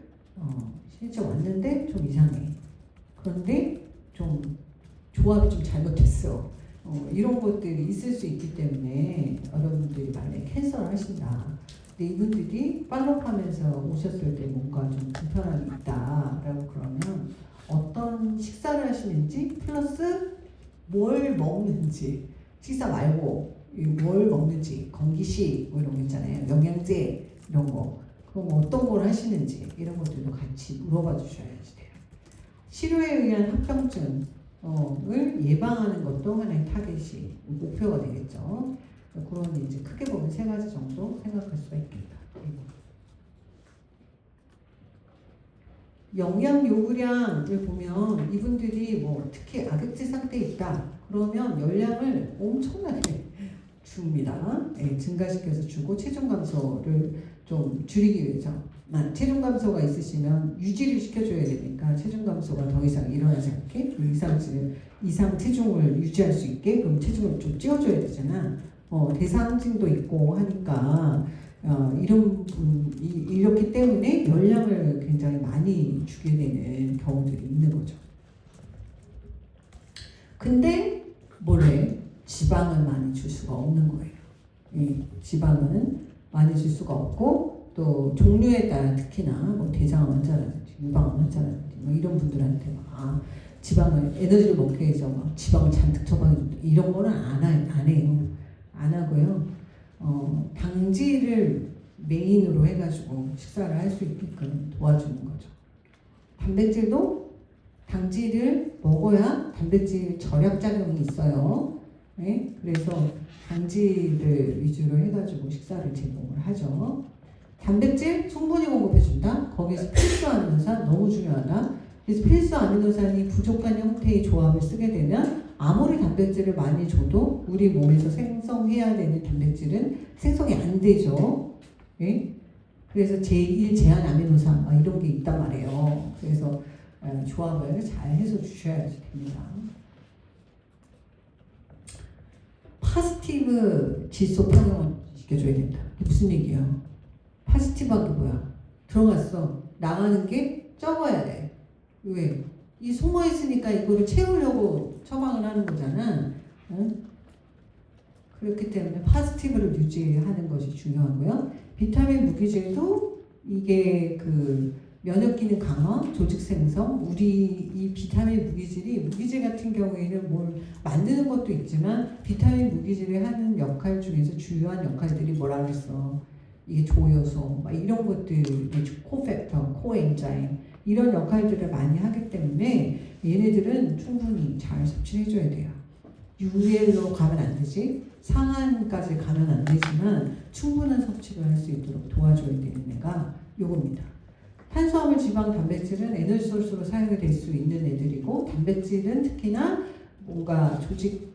실제 왔는데 좀 이상해. 그런데 좀 조합이 좀 잘못됐어. 이런 것들이 있을 수 있기 때문에 여러분들이 만약에 캔서를 하신다. 근데 이분들이 팔로우하면서 오셨을 때 뭔가 좀 불편함이 있다라고 그러면 어떤 식사를 하시는지 플러스 뭘 먹는지 식사 말고 뭘 먹는지 건기식 뭐 이런 거 있잖아요. 영양제 이런 거 그럼 어떤 걸 하시는지 이런 것들도 같이 물어봐 주셔야지 돼요. 치료에 의한 합병증을 예방하는 것도 하나의 타겟이 목표가 되겠죠. 그런 이제 크게 보면 3가지 정도 생각할 수가 있겠다. 영양 요구량을 보면 이분들이 뭐 특히 악액질 상태에 있다. 그러면 열량을 엄청나게 줍니다. 네, 증가시켜서 주고 체중 감소를 좀 줄이기 위해서 체중 감소가 있으시면 유지를 시켜줘야 되니까 체중 감소가 더 이상 일어나지 않게 그 이상 체중을 유지할 수 있게 그럼 체중을 좀 찌워줘야 되잖아. 대사항진도 있고 하니까 이렇기 때문에 열량을 굉장히 많이 주게 되는 경우들이 있는 거죠. 근데 뭐래? 지방은 많이 줄 수가 없는 거예요. 이 지방은 많이 줄 수가 없고 또 종류에 따라 특히나 뭐 대장암 환자라든지 유방 환자라든지 뭐 이런 분들한테 막 지방을 에너지를 먹게 해서 막 지방을 잔뜩 처방해준다 이런 거는 안 해요. 안 하고요. 당질을 메인으로 해가지고 식사를 할 수 있게끔 도와주는 거죠. 단백질도 당질을 먹어야 단백질 절약 작용이 있어요. 네? 그래서 당질을 위주로 해가지고 식사를 제공을 하죠. 단백질 충분히 공급해준다. 거기서 필수 아미노산 너무 중요하다. 그래서 필수 아미노산이 부족한 형태의 조합을 쓰게 되면 아무리 단백질을 많이 줘도 우리 몸에서 생성해야 되는 단백질은 생성이 안 되죠. 네? 그래서 제1 제한 아미노산 이런 게 있단 말이에요. 그래서 조합을 잘 해서 주셔야 됩니다. 파지티브 질소 평형을 시켜줘야 된다. 이게 무슨 얘기야? 파지티브한 게 뭐야? 들어갔어. 나가는 게 적어야 돼. 왜? 이 숨어 있으니까 이거를 채우려고 처방을 하는 거잖아. 응? 그렇기 때문에 파지티브를 유지하는 것이 중요하고요. 비타민 무기질도 이게 그 면역 기능 강화, 조직 생성, 우리 이 비타민 무기질 같은 경우에는 뭘 만드는 것도 있지만 비타민 무기질이 하는 역할 중에서 주요한 역할들이 뭐라 그랬어? 이게 조효소, 막 이런 것들, 코팩터, 코엔자임 이런 역할들을 많이 하기 때문에 얘네들은 충분히 잘 섭취해줘야 돼요. UL로 가면 안 되지, 상한까지 가면 안 되지만 충분한 섭취를 할 수 있도록 도와줘야 되는 애가 요겁니다. 탄수화물, 지방, 단백질은 에너지 소스로 사용이 될 수 있는 애들이고 단백질은 특히나 뭔가 조직,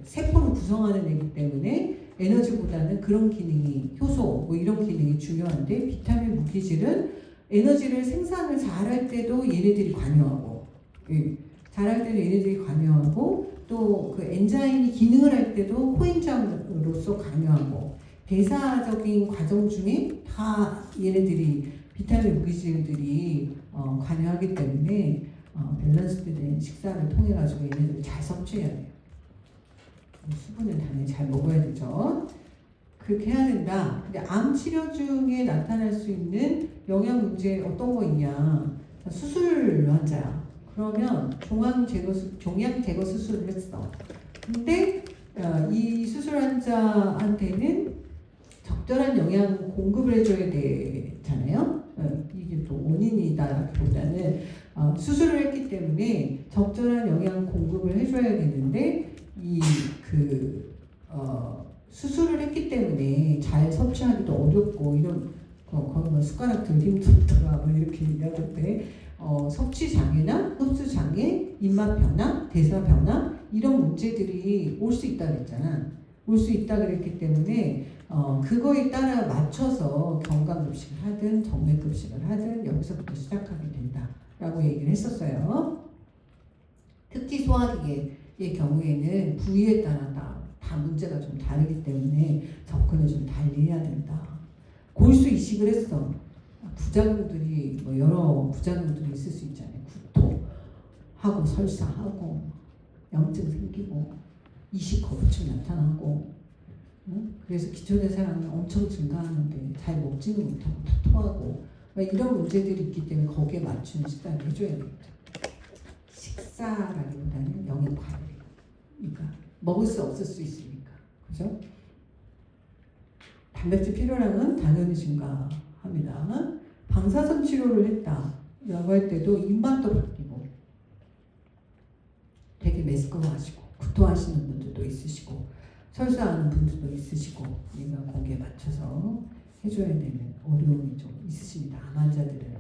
세포를 구성하는 애기 때문에 에너지보다는 그런 기능이, 효소 뭐 이런 기능이 중요한데 비타민 무기질은 에너지를 생산을 잘할 때도 얘네들이 관여하고, 잘할 때도 얘네들이 관여하고 또 그 엔자임이 기능을 할 때도 코엔자임으로서 관여하고 대사적인 과정 중에 다 얘네들이 비타민 무기질들이 관여하기 때문에 밸런스된 식사를 통해 가지고 얘네들을 잘 섭취해야 돼요. 수분을 당연히 잘 먹어야 되죠. 그렇게 해야 된다. 근데 암 치료 중에 나타날 수 있는 영양 문제 어떤 거 있냐? 수술 환자야. 그러면 종양 제거 수술을 했어. 근데 이 수술 환자한테는 적절한 영양 공급을 해줘야 되잖아요. 이게 또 원인이다보다는 수술을 했기 때문에 적절한 영양 공급을 해줘야 되는데 수술을 했기 때문에 잘 섭취하기도 어렵고 이런 거의 뭐 숟가락 들 힘들더라 뭐 이렇게 얘기하던데 섭취 장애나 흡수 장애, 입맛 변화, 대사 변화 이런 문제들이 올 수 있다 그랬잖아. 올 수 있다 그랬기 때문에 그거에 따라 맞춰서 경감급식을 하든 정맥급식을 하든 여기서부터 시작하게 된다라고 얘기를 했었어요. 특히 소화기의 경우에는 부위에 따라 다 문제가 좀 다르기 때문에 접근을 좀 달리 해야 된다. 골수 이식을 했어. 부작용들이 뭐 여러 부작용들이 있을 수 있잖아요. 구토하고 설사하고 염증 생기고 이식 거부증 나타나고, 그래서 기초대사량이 엄청 증가하는데 잘 먹지는 못하고 토하고 이런 문제들이 있기 때문에 거기에 맞추는 식단을 해줘야 되겠죠. 식사라기보다는 영양 과열. 그러니까 먹을 수 없을 수 있으니까, 그죠? 단백질 필요량은 당연히 증가합니다. 방사선 치료를 했다라고 할 때도 입맛도 바뀌고 되게 메스꺼워하시고 구토하시는 분들도 있으시고 설사하는 분들도 있으시고 우리가 거기에 맞춰서 해줘야 되는 어려움이 좀 있으십니다. 암 환자들은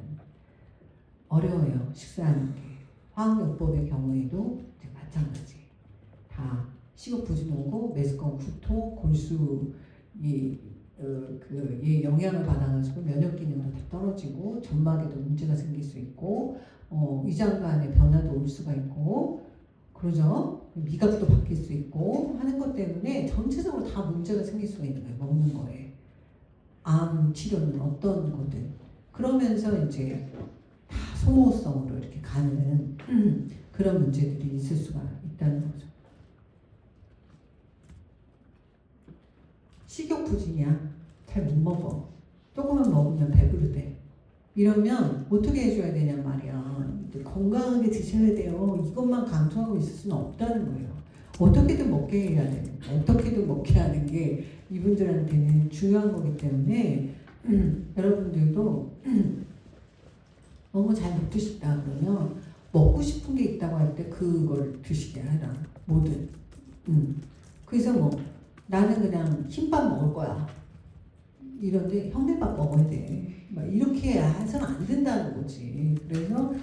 어려워요. 식사하는 게. 화학요법의 경우에도 마찬가지. 다 식욕부진 오고 메스꺼운 구토, 골수 이 영향을 받아가지고 면역 기능도 다 떨어지고 점막에도 문제가 생길 수 있고 위장관에 변화도 올 수가 있고 그러죠. 미각도 바뀔 수 있고 하는 것 때문에 전체적으로 다 문제가 생길 수가 있는 거예요. 먹는 거에. 암 치료는 어떤 거든. 그러면서 이제 다 소모성으로 이렇게 가는 그런 문제들이 있을 수가 있다는 거죠. 식욕부진이야. 잘 못 먹어. 조금만 먹으면 배부르대. 이러면 어떻게 해줘야 되냐 말이야. 이제 건강하게 드셔야 돼요. 이것만 강조하고 있을 수는 없다는 거예요. 어떻게든 먹게 해야 돼. 어떻게든 먹게 하는 게 이분들한테는 중요한 거기 때문에 여러분들도 너무 잘 먹고 싶다 그러면 먹고 싶은 게 있다고 할 때 그걸 드시게 하라. 뭐든. 그래서 뭐 나는 그냥 흰밥 먹을 거야. 이런데 현미밥 먹어야 돼. 막 이렇게 해서는 안 된다는 거지. 그래서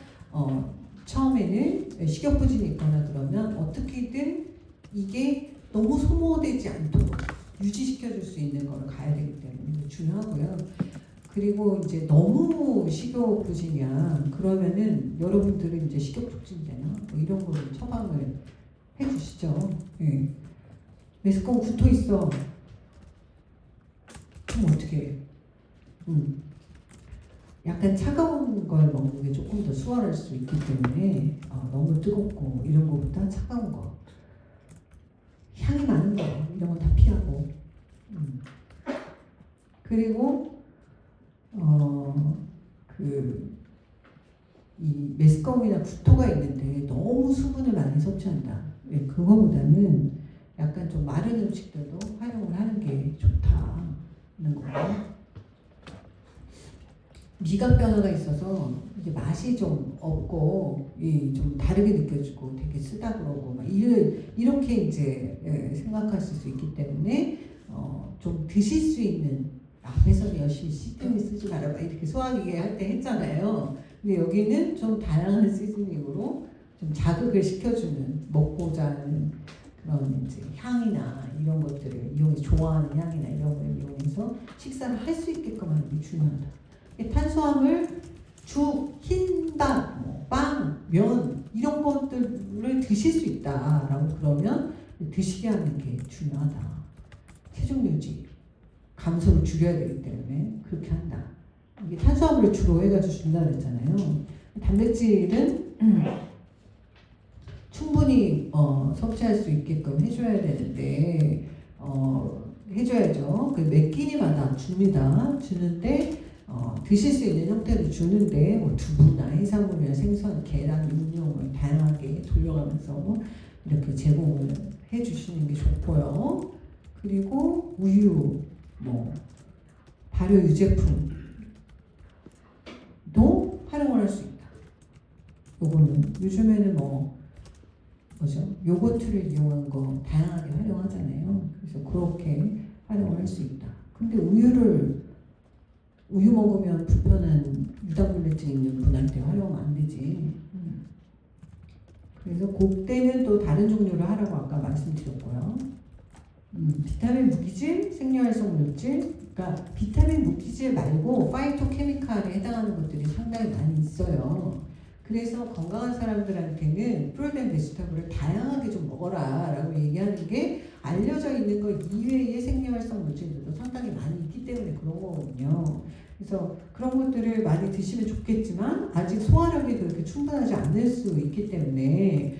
처음에는 식욕부진이 있거나 그러면 어떻게든 이게 너무 소모되지 않도록 유지시켜줄 수 있는 걸 가야 되기 때문에 중요하고요. 그리고 이제 너무 식욕부진이야. 그러면은 여러분들은 이제 식욕촉진제나 뭐 이런 거를 처방을 해주시죠. 예. 메스꺼운 붙어 있어. 그럼 어떻게 해? 약간 차가운 걸 먹는 게 조금 더 수월할 수 있기 때문에 너무 뜨겁고 이런 거보다 차가운 거, 향이 나는 거 이런 거 다 피하고 그리고 이 메스꺼움이나 구토가 있는데 너무 수분을 많이 섭취한다. 예, 그거보다는 약간 좀 마른 음식들도 활용을 하는 게 좋다는 거고요. 미각 변화가 있어서 이게 맛이 좀 없고 좀 다르게 느껴지고 되게 쓰다 그러고 막 이렇게 이제 생각하실 수 있기 때문에 좀 드실 수 있는 앞에서는 열심히 시즈닝 쓰지 말아봐 이렇게 소화기계 할 때 했잖아요. 근데 여기는 좀 다양한 시즈닝으로 좀 자극을 시켜주는 먹고자 하는 그런 이제 향이나 이런 것들을 이용해서 좋아하는 향이나 이런 걸 이용해서 식사를 할 수 있게끔 하는 게 중요하다. 탄수화물, 죽, 흰밥, 뭐 빵, 면 이런 것들을 드실 수 있다라고 그러면 드시게 하는 게 중요하다. 체중 유지, 감소를 줄여야 되기 때문에 그렇게 한다. 이게 탄수화물을 주로 해가지고 준다 그랬잖아요. 단백질은 충분히 섭취할 수 있게끔 해줘야 되는데 해줘야죠. 그 몇 끼니마다 줍니다. 주는데 드실 수 있는 형태로 주는데 뭐 두부나 해산물이나 생선, 계란, 육류를 다양하게 돌려가면서 이렇게 제공을 해주시는 게 좋고요. 그리고 우유, 뭐 발효 유제품도 활용을 할 수 있다. 요거는 요즘에는 요거트를 이용한 거 다양하게 활용하잖아요. 그래서 그렇게 활용을 할 수 있다. 근데 우유 먹으면 불편한 유당불내증 있는 분한테 활용하면 안 되지. 그래서 그때는 또 다른 종류를 하라고 아까 말씀드렸고요. 비타민 무기질, 생리활성 물질, 그러니까 비타민 무기질 말고 파이토케미칼에 해당하는 것들이 상당히 많이 있어요. 그래서 건강한 사람들한테는 프로된 베지터블을 다양하게 좀 먹어라 라고 얘기하는 게 알려져 있는 것 이외의 생리활성 물질들도 상당히 많이 있기 때문에 그런 거거든요. 그래서 그런 것들을 많이 드시면 좋겠지만 아직 소화력이 그렇게 충분하지 않을 수 있기 때문에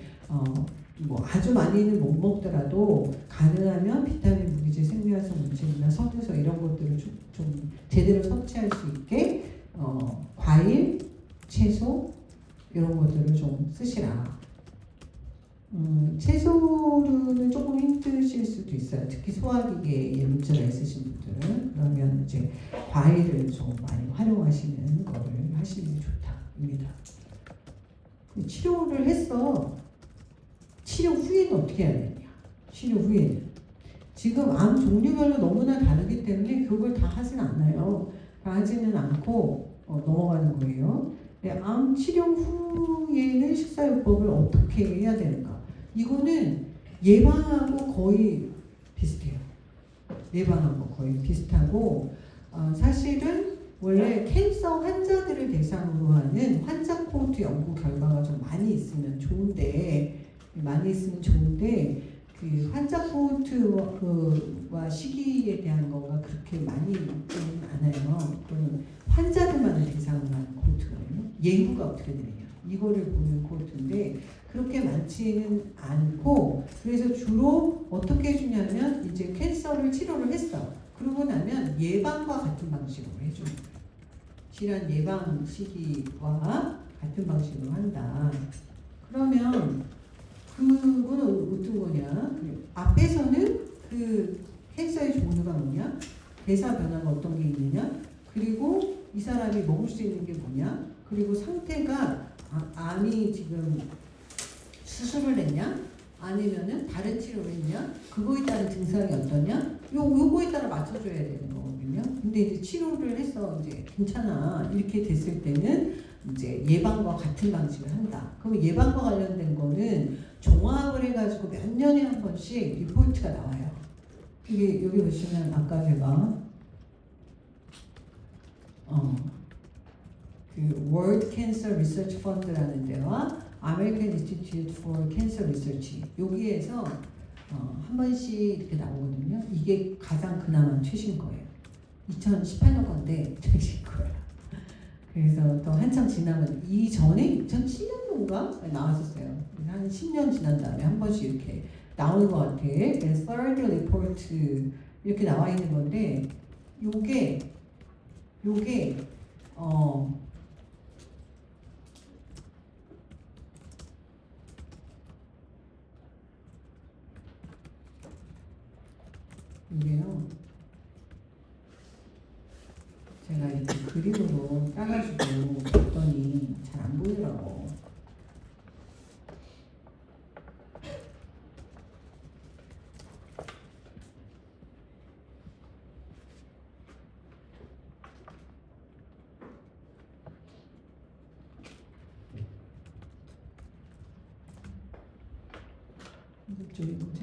뭐 아주 많이는 못 먹더라도 가능하면 비타민, 무기질, 생리활성 물질이나 섬유소 이런 것들을 좀 제대로 섭취할 수 있게 과일, 채소 이런 것들을 좀 쓰시라. 채소류는 조금 힘드실 수도 있어요. 특히 소화기계에 문제가 있으신 분들은 그러면 이제 과일을 좀 많이 활용하시는 거를 하시는 게 좋다입니다. 치료를 했어. 치료 후에는 어떻게 해야 되냐? 치료 후에는 지금 암 종류별로 너무나 다르기 때문에 그걸 다 하진 않아요. 다 하지는 않고 넘어가는 거예요. 암 치료 후에는 식사요법을 어떻게 해야 되는가? 이거는 예방하고 거의 비슷해요. 예방하고 거의 비슷하고 사실은 원래 캔서 환자들을 대상으로 하는 환자 코호트 연구 결과가 좀 많이 있으면 좋은데 그 환자 코호트와 시기에 대한 거가 그렇게 많이 있지는 않아요. 그러면 환자들만을 대상으로 하는 코호트거든요. 예후가 어떻게 되느냐 이거를 보는 코호트인데 그렇게 많지는 않고 그래서 주로 어떻게 해주냐면 이제 캔서를 치료를 했어. 그러고 나면 예방과 같은 방식으로 해주는 거예요. 질환 예방 시기와 같은 방식으로 한다. 그러면 그거는 어떤 거냐? 앞에서는 그 캔서의 종류가 뭐냐? 대사 변화가 어떤 게 있느냐? 그리고 이 사람이 먹을 수 있는 게 뭐냐? 그리고 상태가 암이 지금 수술을 했냐? 아니면은 다른 치료를 했냐? 그거에 따른 증상이 어떠냐? 요거에 따라 맞춰줘야 되는 거거든요. 근데 이제 치료를 해서 이제 괜찮아 이렇게 됐을 때는 이제 예방과 같은 방식을 한다. 그럼 예방과 관련된 거는 종합을 해가지고 몇 년에 한 번씩 리포트가 나와요. 이게 여기 보시면 아까 제가 그 World Cancer Research Fund라는 데와 American Institute for Cancer Research 여기에서 한 번씩 이렇게 나오거든요. 이게 가장 그나마 최신 거예요. 2018년 건데 최신 거예요. 그래서 또 한참 지나면 이전에 2007년도인가 나왔었어요. 그래서 한 10년 지난 다음에 한 번씩 이렇게 나오는 것 같아. 그래서 third report 이렇게 나와 있는 건데 요게 이게요. 제가 이렇게 그림으로 따가지고 봤더니 잘 안 보이더라고. 이쪽이 뭐지?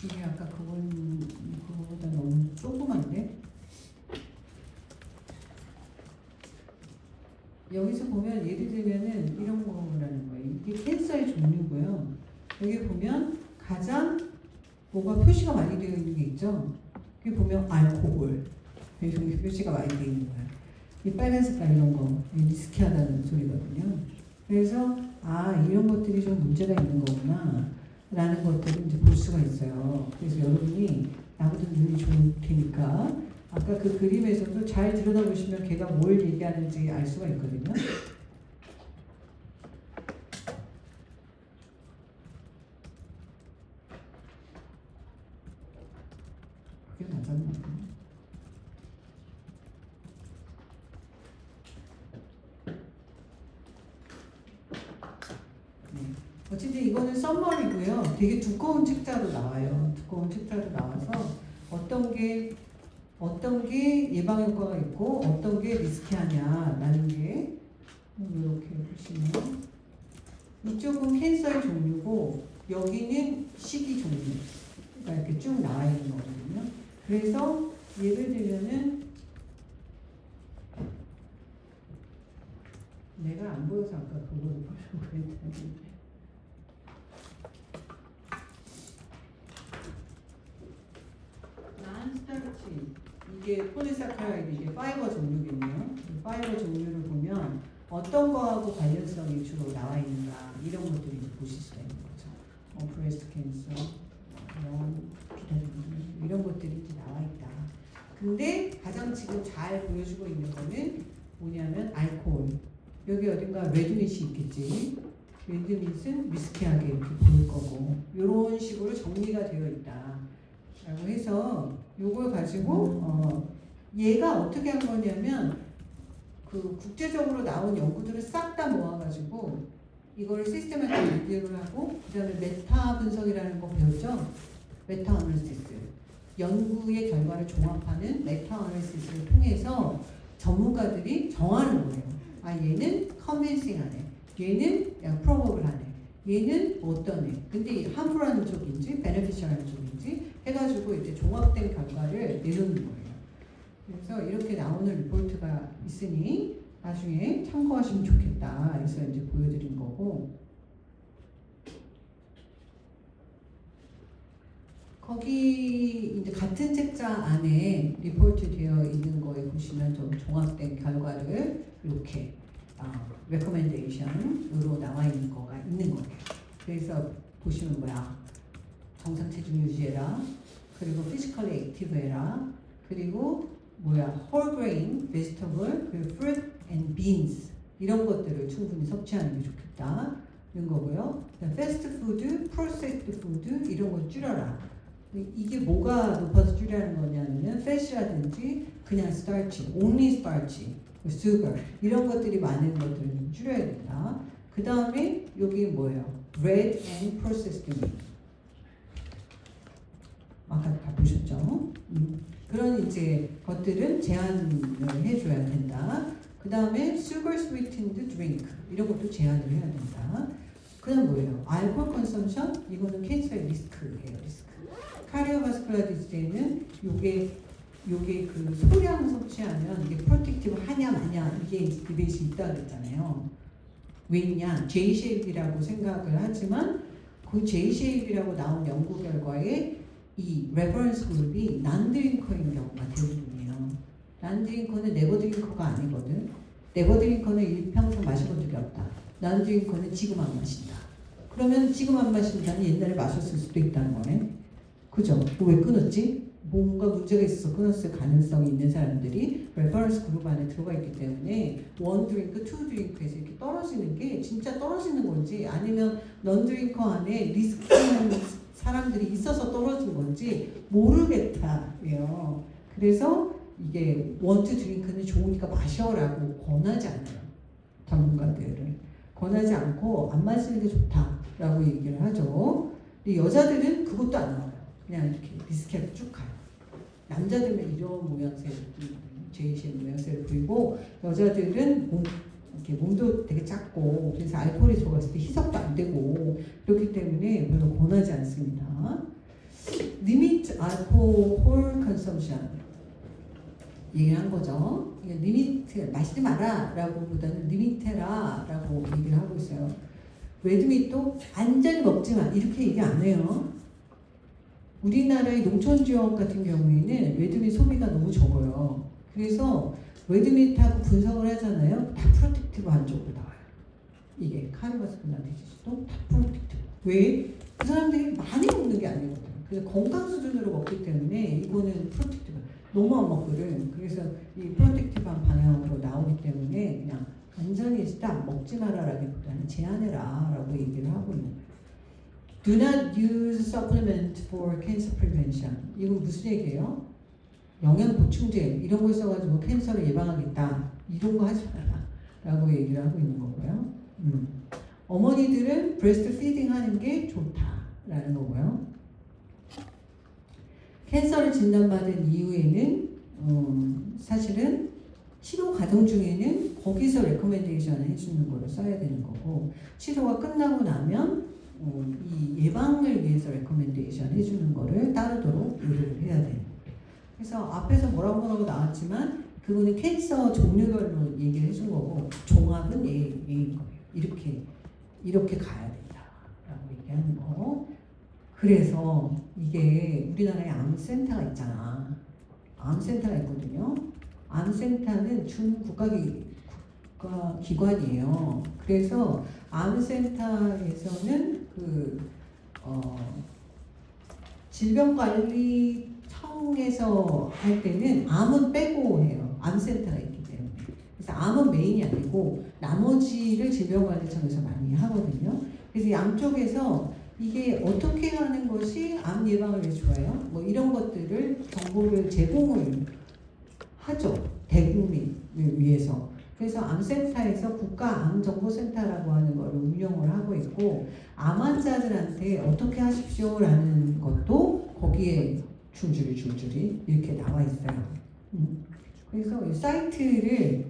이게 아까 그거보다 너무 조그만데? 여기서 보면 예를 들면은 이런 거라는 거예요. 이게 캔서의 종류고요. 여기 보면 가장 뭐가 표시가 많이 되어 있는 게 있죠. 여기 보면 알코올. 여기 표시가 많이 되어 있는 거야. 이 빨간 색깔 이런 거 리스키하다는 소리거든요. 그래서 이런 것들이 좀 문제가 있는 거구나 라는 것들을 이제 볼 수가 있어요. 그래서 여러분이 나보다 눈이 좋을 테니까 아까 그 그림에서도 잘 들여다보시면 걔가 뭘 얘기하는지 알 수가 있거든요. 그게 맞았나? 어쨌든 이거는 썸머리고요. 되게 두꺼운 책자로 나와요. 두꺼운 책자로 나와서 어떤 게 예방 효과가 있고 어떤 게 리스키하냐라는 게 이렇게 보시면 이쪽은 캔서의 종류고 여기는 시기 종류가 이렇게 쭉 나와 있는 거거든요. 그래서 예를 들면은 내가 안 보여서 아까 그거를 보려고 했는데 난스타르치 이게 폴리사카라이드 이게 파이버 종류겠네요. 파이버 종류를 보면 어떤 거하고 관련성이 주로 나와 있는가 이런 것들을 이제 보실 수가 있는 거죠. 브레스트 캔서, 기타 종류 이런 것들이 이제 나와 있다. 근데 가장 지금 잘 보여주고 있는 거는 뭐냐면 알코올. 여기 어딘가 레드밋이 있겠지. 레드밋은 리스키하게 이렇게 보일 거고 이런 식으로 정리가 되어 있다. 라고 해서 요걸 가지고 얘가 어떻게 한 거냐면 그 국제적으로 나온 연구들을 싹 다 모아가지고 이걸 시스템을 리뷰를 하고 그 다음에 메타 분석이라는 거 배웠죠? 메타 어널리시스 연구의 결과를 종합하는 메타 어널리시스를 통해서 전문가들이 정하는 거예요. 얘는 컨빈싱하네, 얘는 프로버블하네, 얘는 어떤 애, 근데 함프라는 쪽인지 베네피셜한 쪽인지 해가지고 이제 종합된 결과를 내놓는 거예요. 그래서 이렇게 나오는 리포트가 있으니 나중에 참고하시면 좋겠다 해서 이제 보여드린 거고 거기 이제 같은 책자 안에 리포트 되어 있는 거에 보시면 좀 종합된 결과를 이렇게 레코멘데이션으로 나와 있는 거가 있는 거예요. 그래서 보시면 뭐야, 정상 체중 유지해라, 그리고 피지컬리 액티브 해라, 그리고 뭐야, whole grain, vegetable, 그리고 fruit and beans 이런 것들을 충분히 섭취하는 게 좋겠다 이런 거고요. 패스트푸드, 프로세스드 푸드 이런 거 줄여라. 이게 뭐가 높아서 줄이라는 거냐면 fat이라든지 그냥 starch, only starch, sugar 이런 것들이 많은 것들을 좀 줄여야 된다. 그 다음에 여기 뭐예요? bread and processed meat. 아까 다 보셨죠? 그런 이제 것들은 제한을 해줘야 된다. 그 다음에 sugar sweetened drink 이런 것도 제한을 해야 된다. 그 다음 뭐예요? 알코올 컨섬션 이거는 캔서의 리스크예요. 리스크. 카디오바스쿨라 디지즈는 요게 그 소량 섭취하면 이게 프로텍티브 하냐 마냐 이게 디베이트 있다 그랬잖아요. 왜냐? J-shape이라고 생각을 하지만 그 J-shape이라고 나온 연구 결과에 이 레퍼런스 그룹이 난드링커인 경우가 대부분이에요. 난드링커는 네버드링커가 아니거든. 네버드링커는 일평생 마셔본 적이 없다. 난드링커는 지금 안 마신다. 그러면 지금 안 마신다는 옛날에 마셨을 수도 있다는 거네. 그죠? 왜 끊었지? 뭔가 문제가 있어서 끊었을 가능성이 있는 사람들이 레퍼런스 그룹 안에 들어가 있기 때문에 원 드링크, 투 드링크에서 이렇게 떨어지는 게 진짜 떨어지는 건지 아니면 넌 드링커 안에 리스크 있는 사람들이 있어서 떨어진 건지 모르겠다요. 그래서 이게 원, 투 드링크는 좋으니까 마셔라고 권하지 않아요. 전문가들을. 권하지 않고 안 마시는 게 좋다라고 얘기를 하죠. 근데 여자들은 그것도 안 나와요. 그냥 이렇게 비스켓 쭉 가요. 남자들은 이런 모양새를 J-shape 모양새를 보이고 여자들은 이렇게 몸도 되게 작고 그래서 알코올이 들어갔을 때 희석도 안 되고 그렇기 때문에 별로 권하지 않습니다. Limit alcohol consumption 얘기한 거죠. 리미트 마시지 마라 라고 보다는 리미트해라 라고 얘기를 하고 있어요. 레드밋도 완전히 먹지 마 이렇게 얘기 안 해요. 우리나라의 농촌 지역 같은 경우에는 레드밋 소비가 너무 적어요. 그래서 레드밋하고 분석을 하잖아요. 다 프로텍티브 한쪽으로 나와요. 이게 카디오바스쿨라 디지즈도 다 프로텍티브. 왜? 그 사람들이 많이 먹는 게 아니거든요. 그래서 건강 수준으로 먹기 때문에 이거는 프로텍티브. 너무 안 먹거든. 그래서 이 프로텍티브한 방향으로 나오기 때문에 그냥 완전히 딱 먹지 마라라기보다는 제한해라 라고 얘기를 하고 있는 거예요. Do not use supplement for cancer prevention. 이건 무슨 얘기예요? 영양 보충제 이런 걸 써가지고 캔서를 예방하겠다. 이런 거 하지 마라 라고 얘기를 하고 있는 거고요. 어머니들은 브레스트 피딩 하는 게 좋다라는 거고요. 캔서를 진단받은 이후에는 사실은 치료 과정 중에는 거기서 레코멘데이션을 해주는 거를 써야 되는 거고 치료가 끝나고 나면 이 예방을 위해서 레코멘데이션 해주는 거를 따르도록 요구를 해야 돼요. 그래서 앞에서 뭐라고 나왔지만 그거는 캔서 종류별로 얘기를 해준 거고 종합은 A인 거예요. 이렇게 가야 된다라고 얘기하는 거. 그래서 이게 우리나라에 암센터가 있잖아. 암센터가 있거든요. 암센터는 국가기관이에요. 그래서 암센터에서는 질병관리청에서 할 때는 암은 빼고 해요. 암센터가 있기 때문에. 그래서 암은 메인이 아니고 나머지를 질병관리청에서 많이 하거든요. 그래서 양쪽에서 이게 어떻게 하는 것이 암 예방을 위해 좋아요? 뭐 이런 것들을 정보를 제공을 하죠. 대국민을 위해서. 그래서 암센터에서 국가암정보센터라고 하는 걸 운영을 하고 있고 암 환자들한테 어떻게 하십시오라는 것도 거기에 줄줄이 이렇게 나와 있어요. 그래서 이 사이트를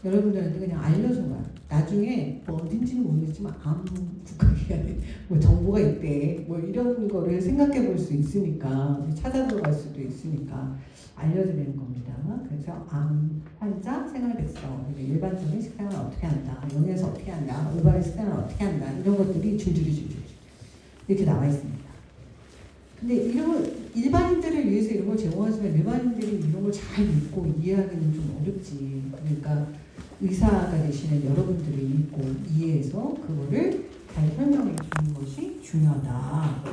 여러분들한테 그냥 알려준 거야. 나중에 뭐 어딘지는 모르겠지만 암 국가기관에 뭐 정보가 있대. 뭐 이런 거를 생각해 볼 수 있으니까 찾아 들어갈 수도 있으니까 알려드리는 겁니다. 그래서 암 환자 생활 백서, 일반적인 식생활을 어떻게 한다, 영양소 어떻게 한다, 올바른 식생활을 어떻게 한다 이런 것들이 줄줄이 이렇게 나와 있습니다. 근데 이런 걸 일반인들을 위해서 이런 걸 제공하지만 일반인들이 이런 걸 잘 읽고 이해하기는 좀 어렵지. 그러니까 의사가 되시는 여러분들이 읽고 이해해서 그거를 잘 설명해 주는 것이 중요하다.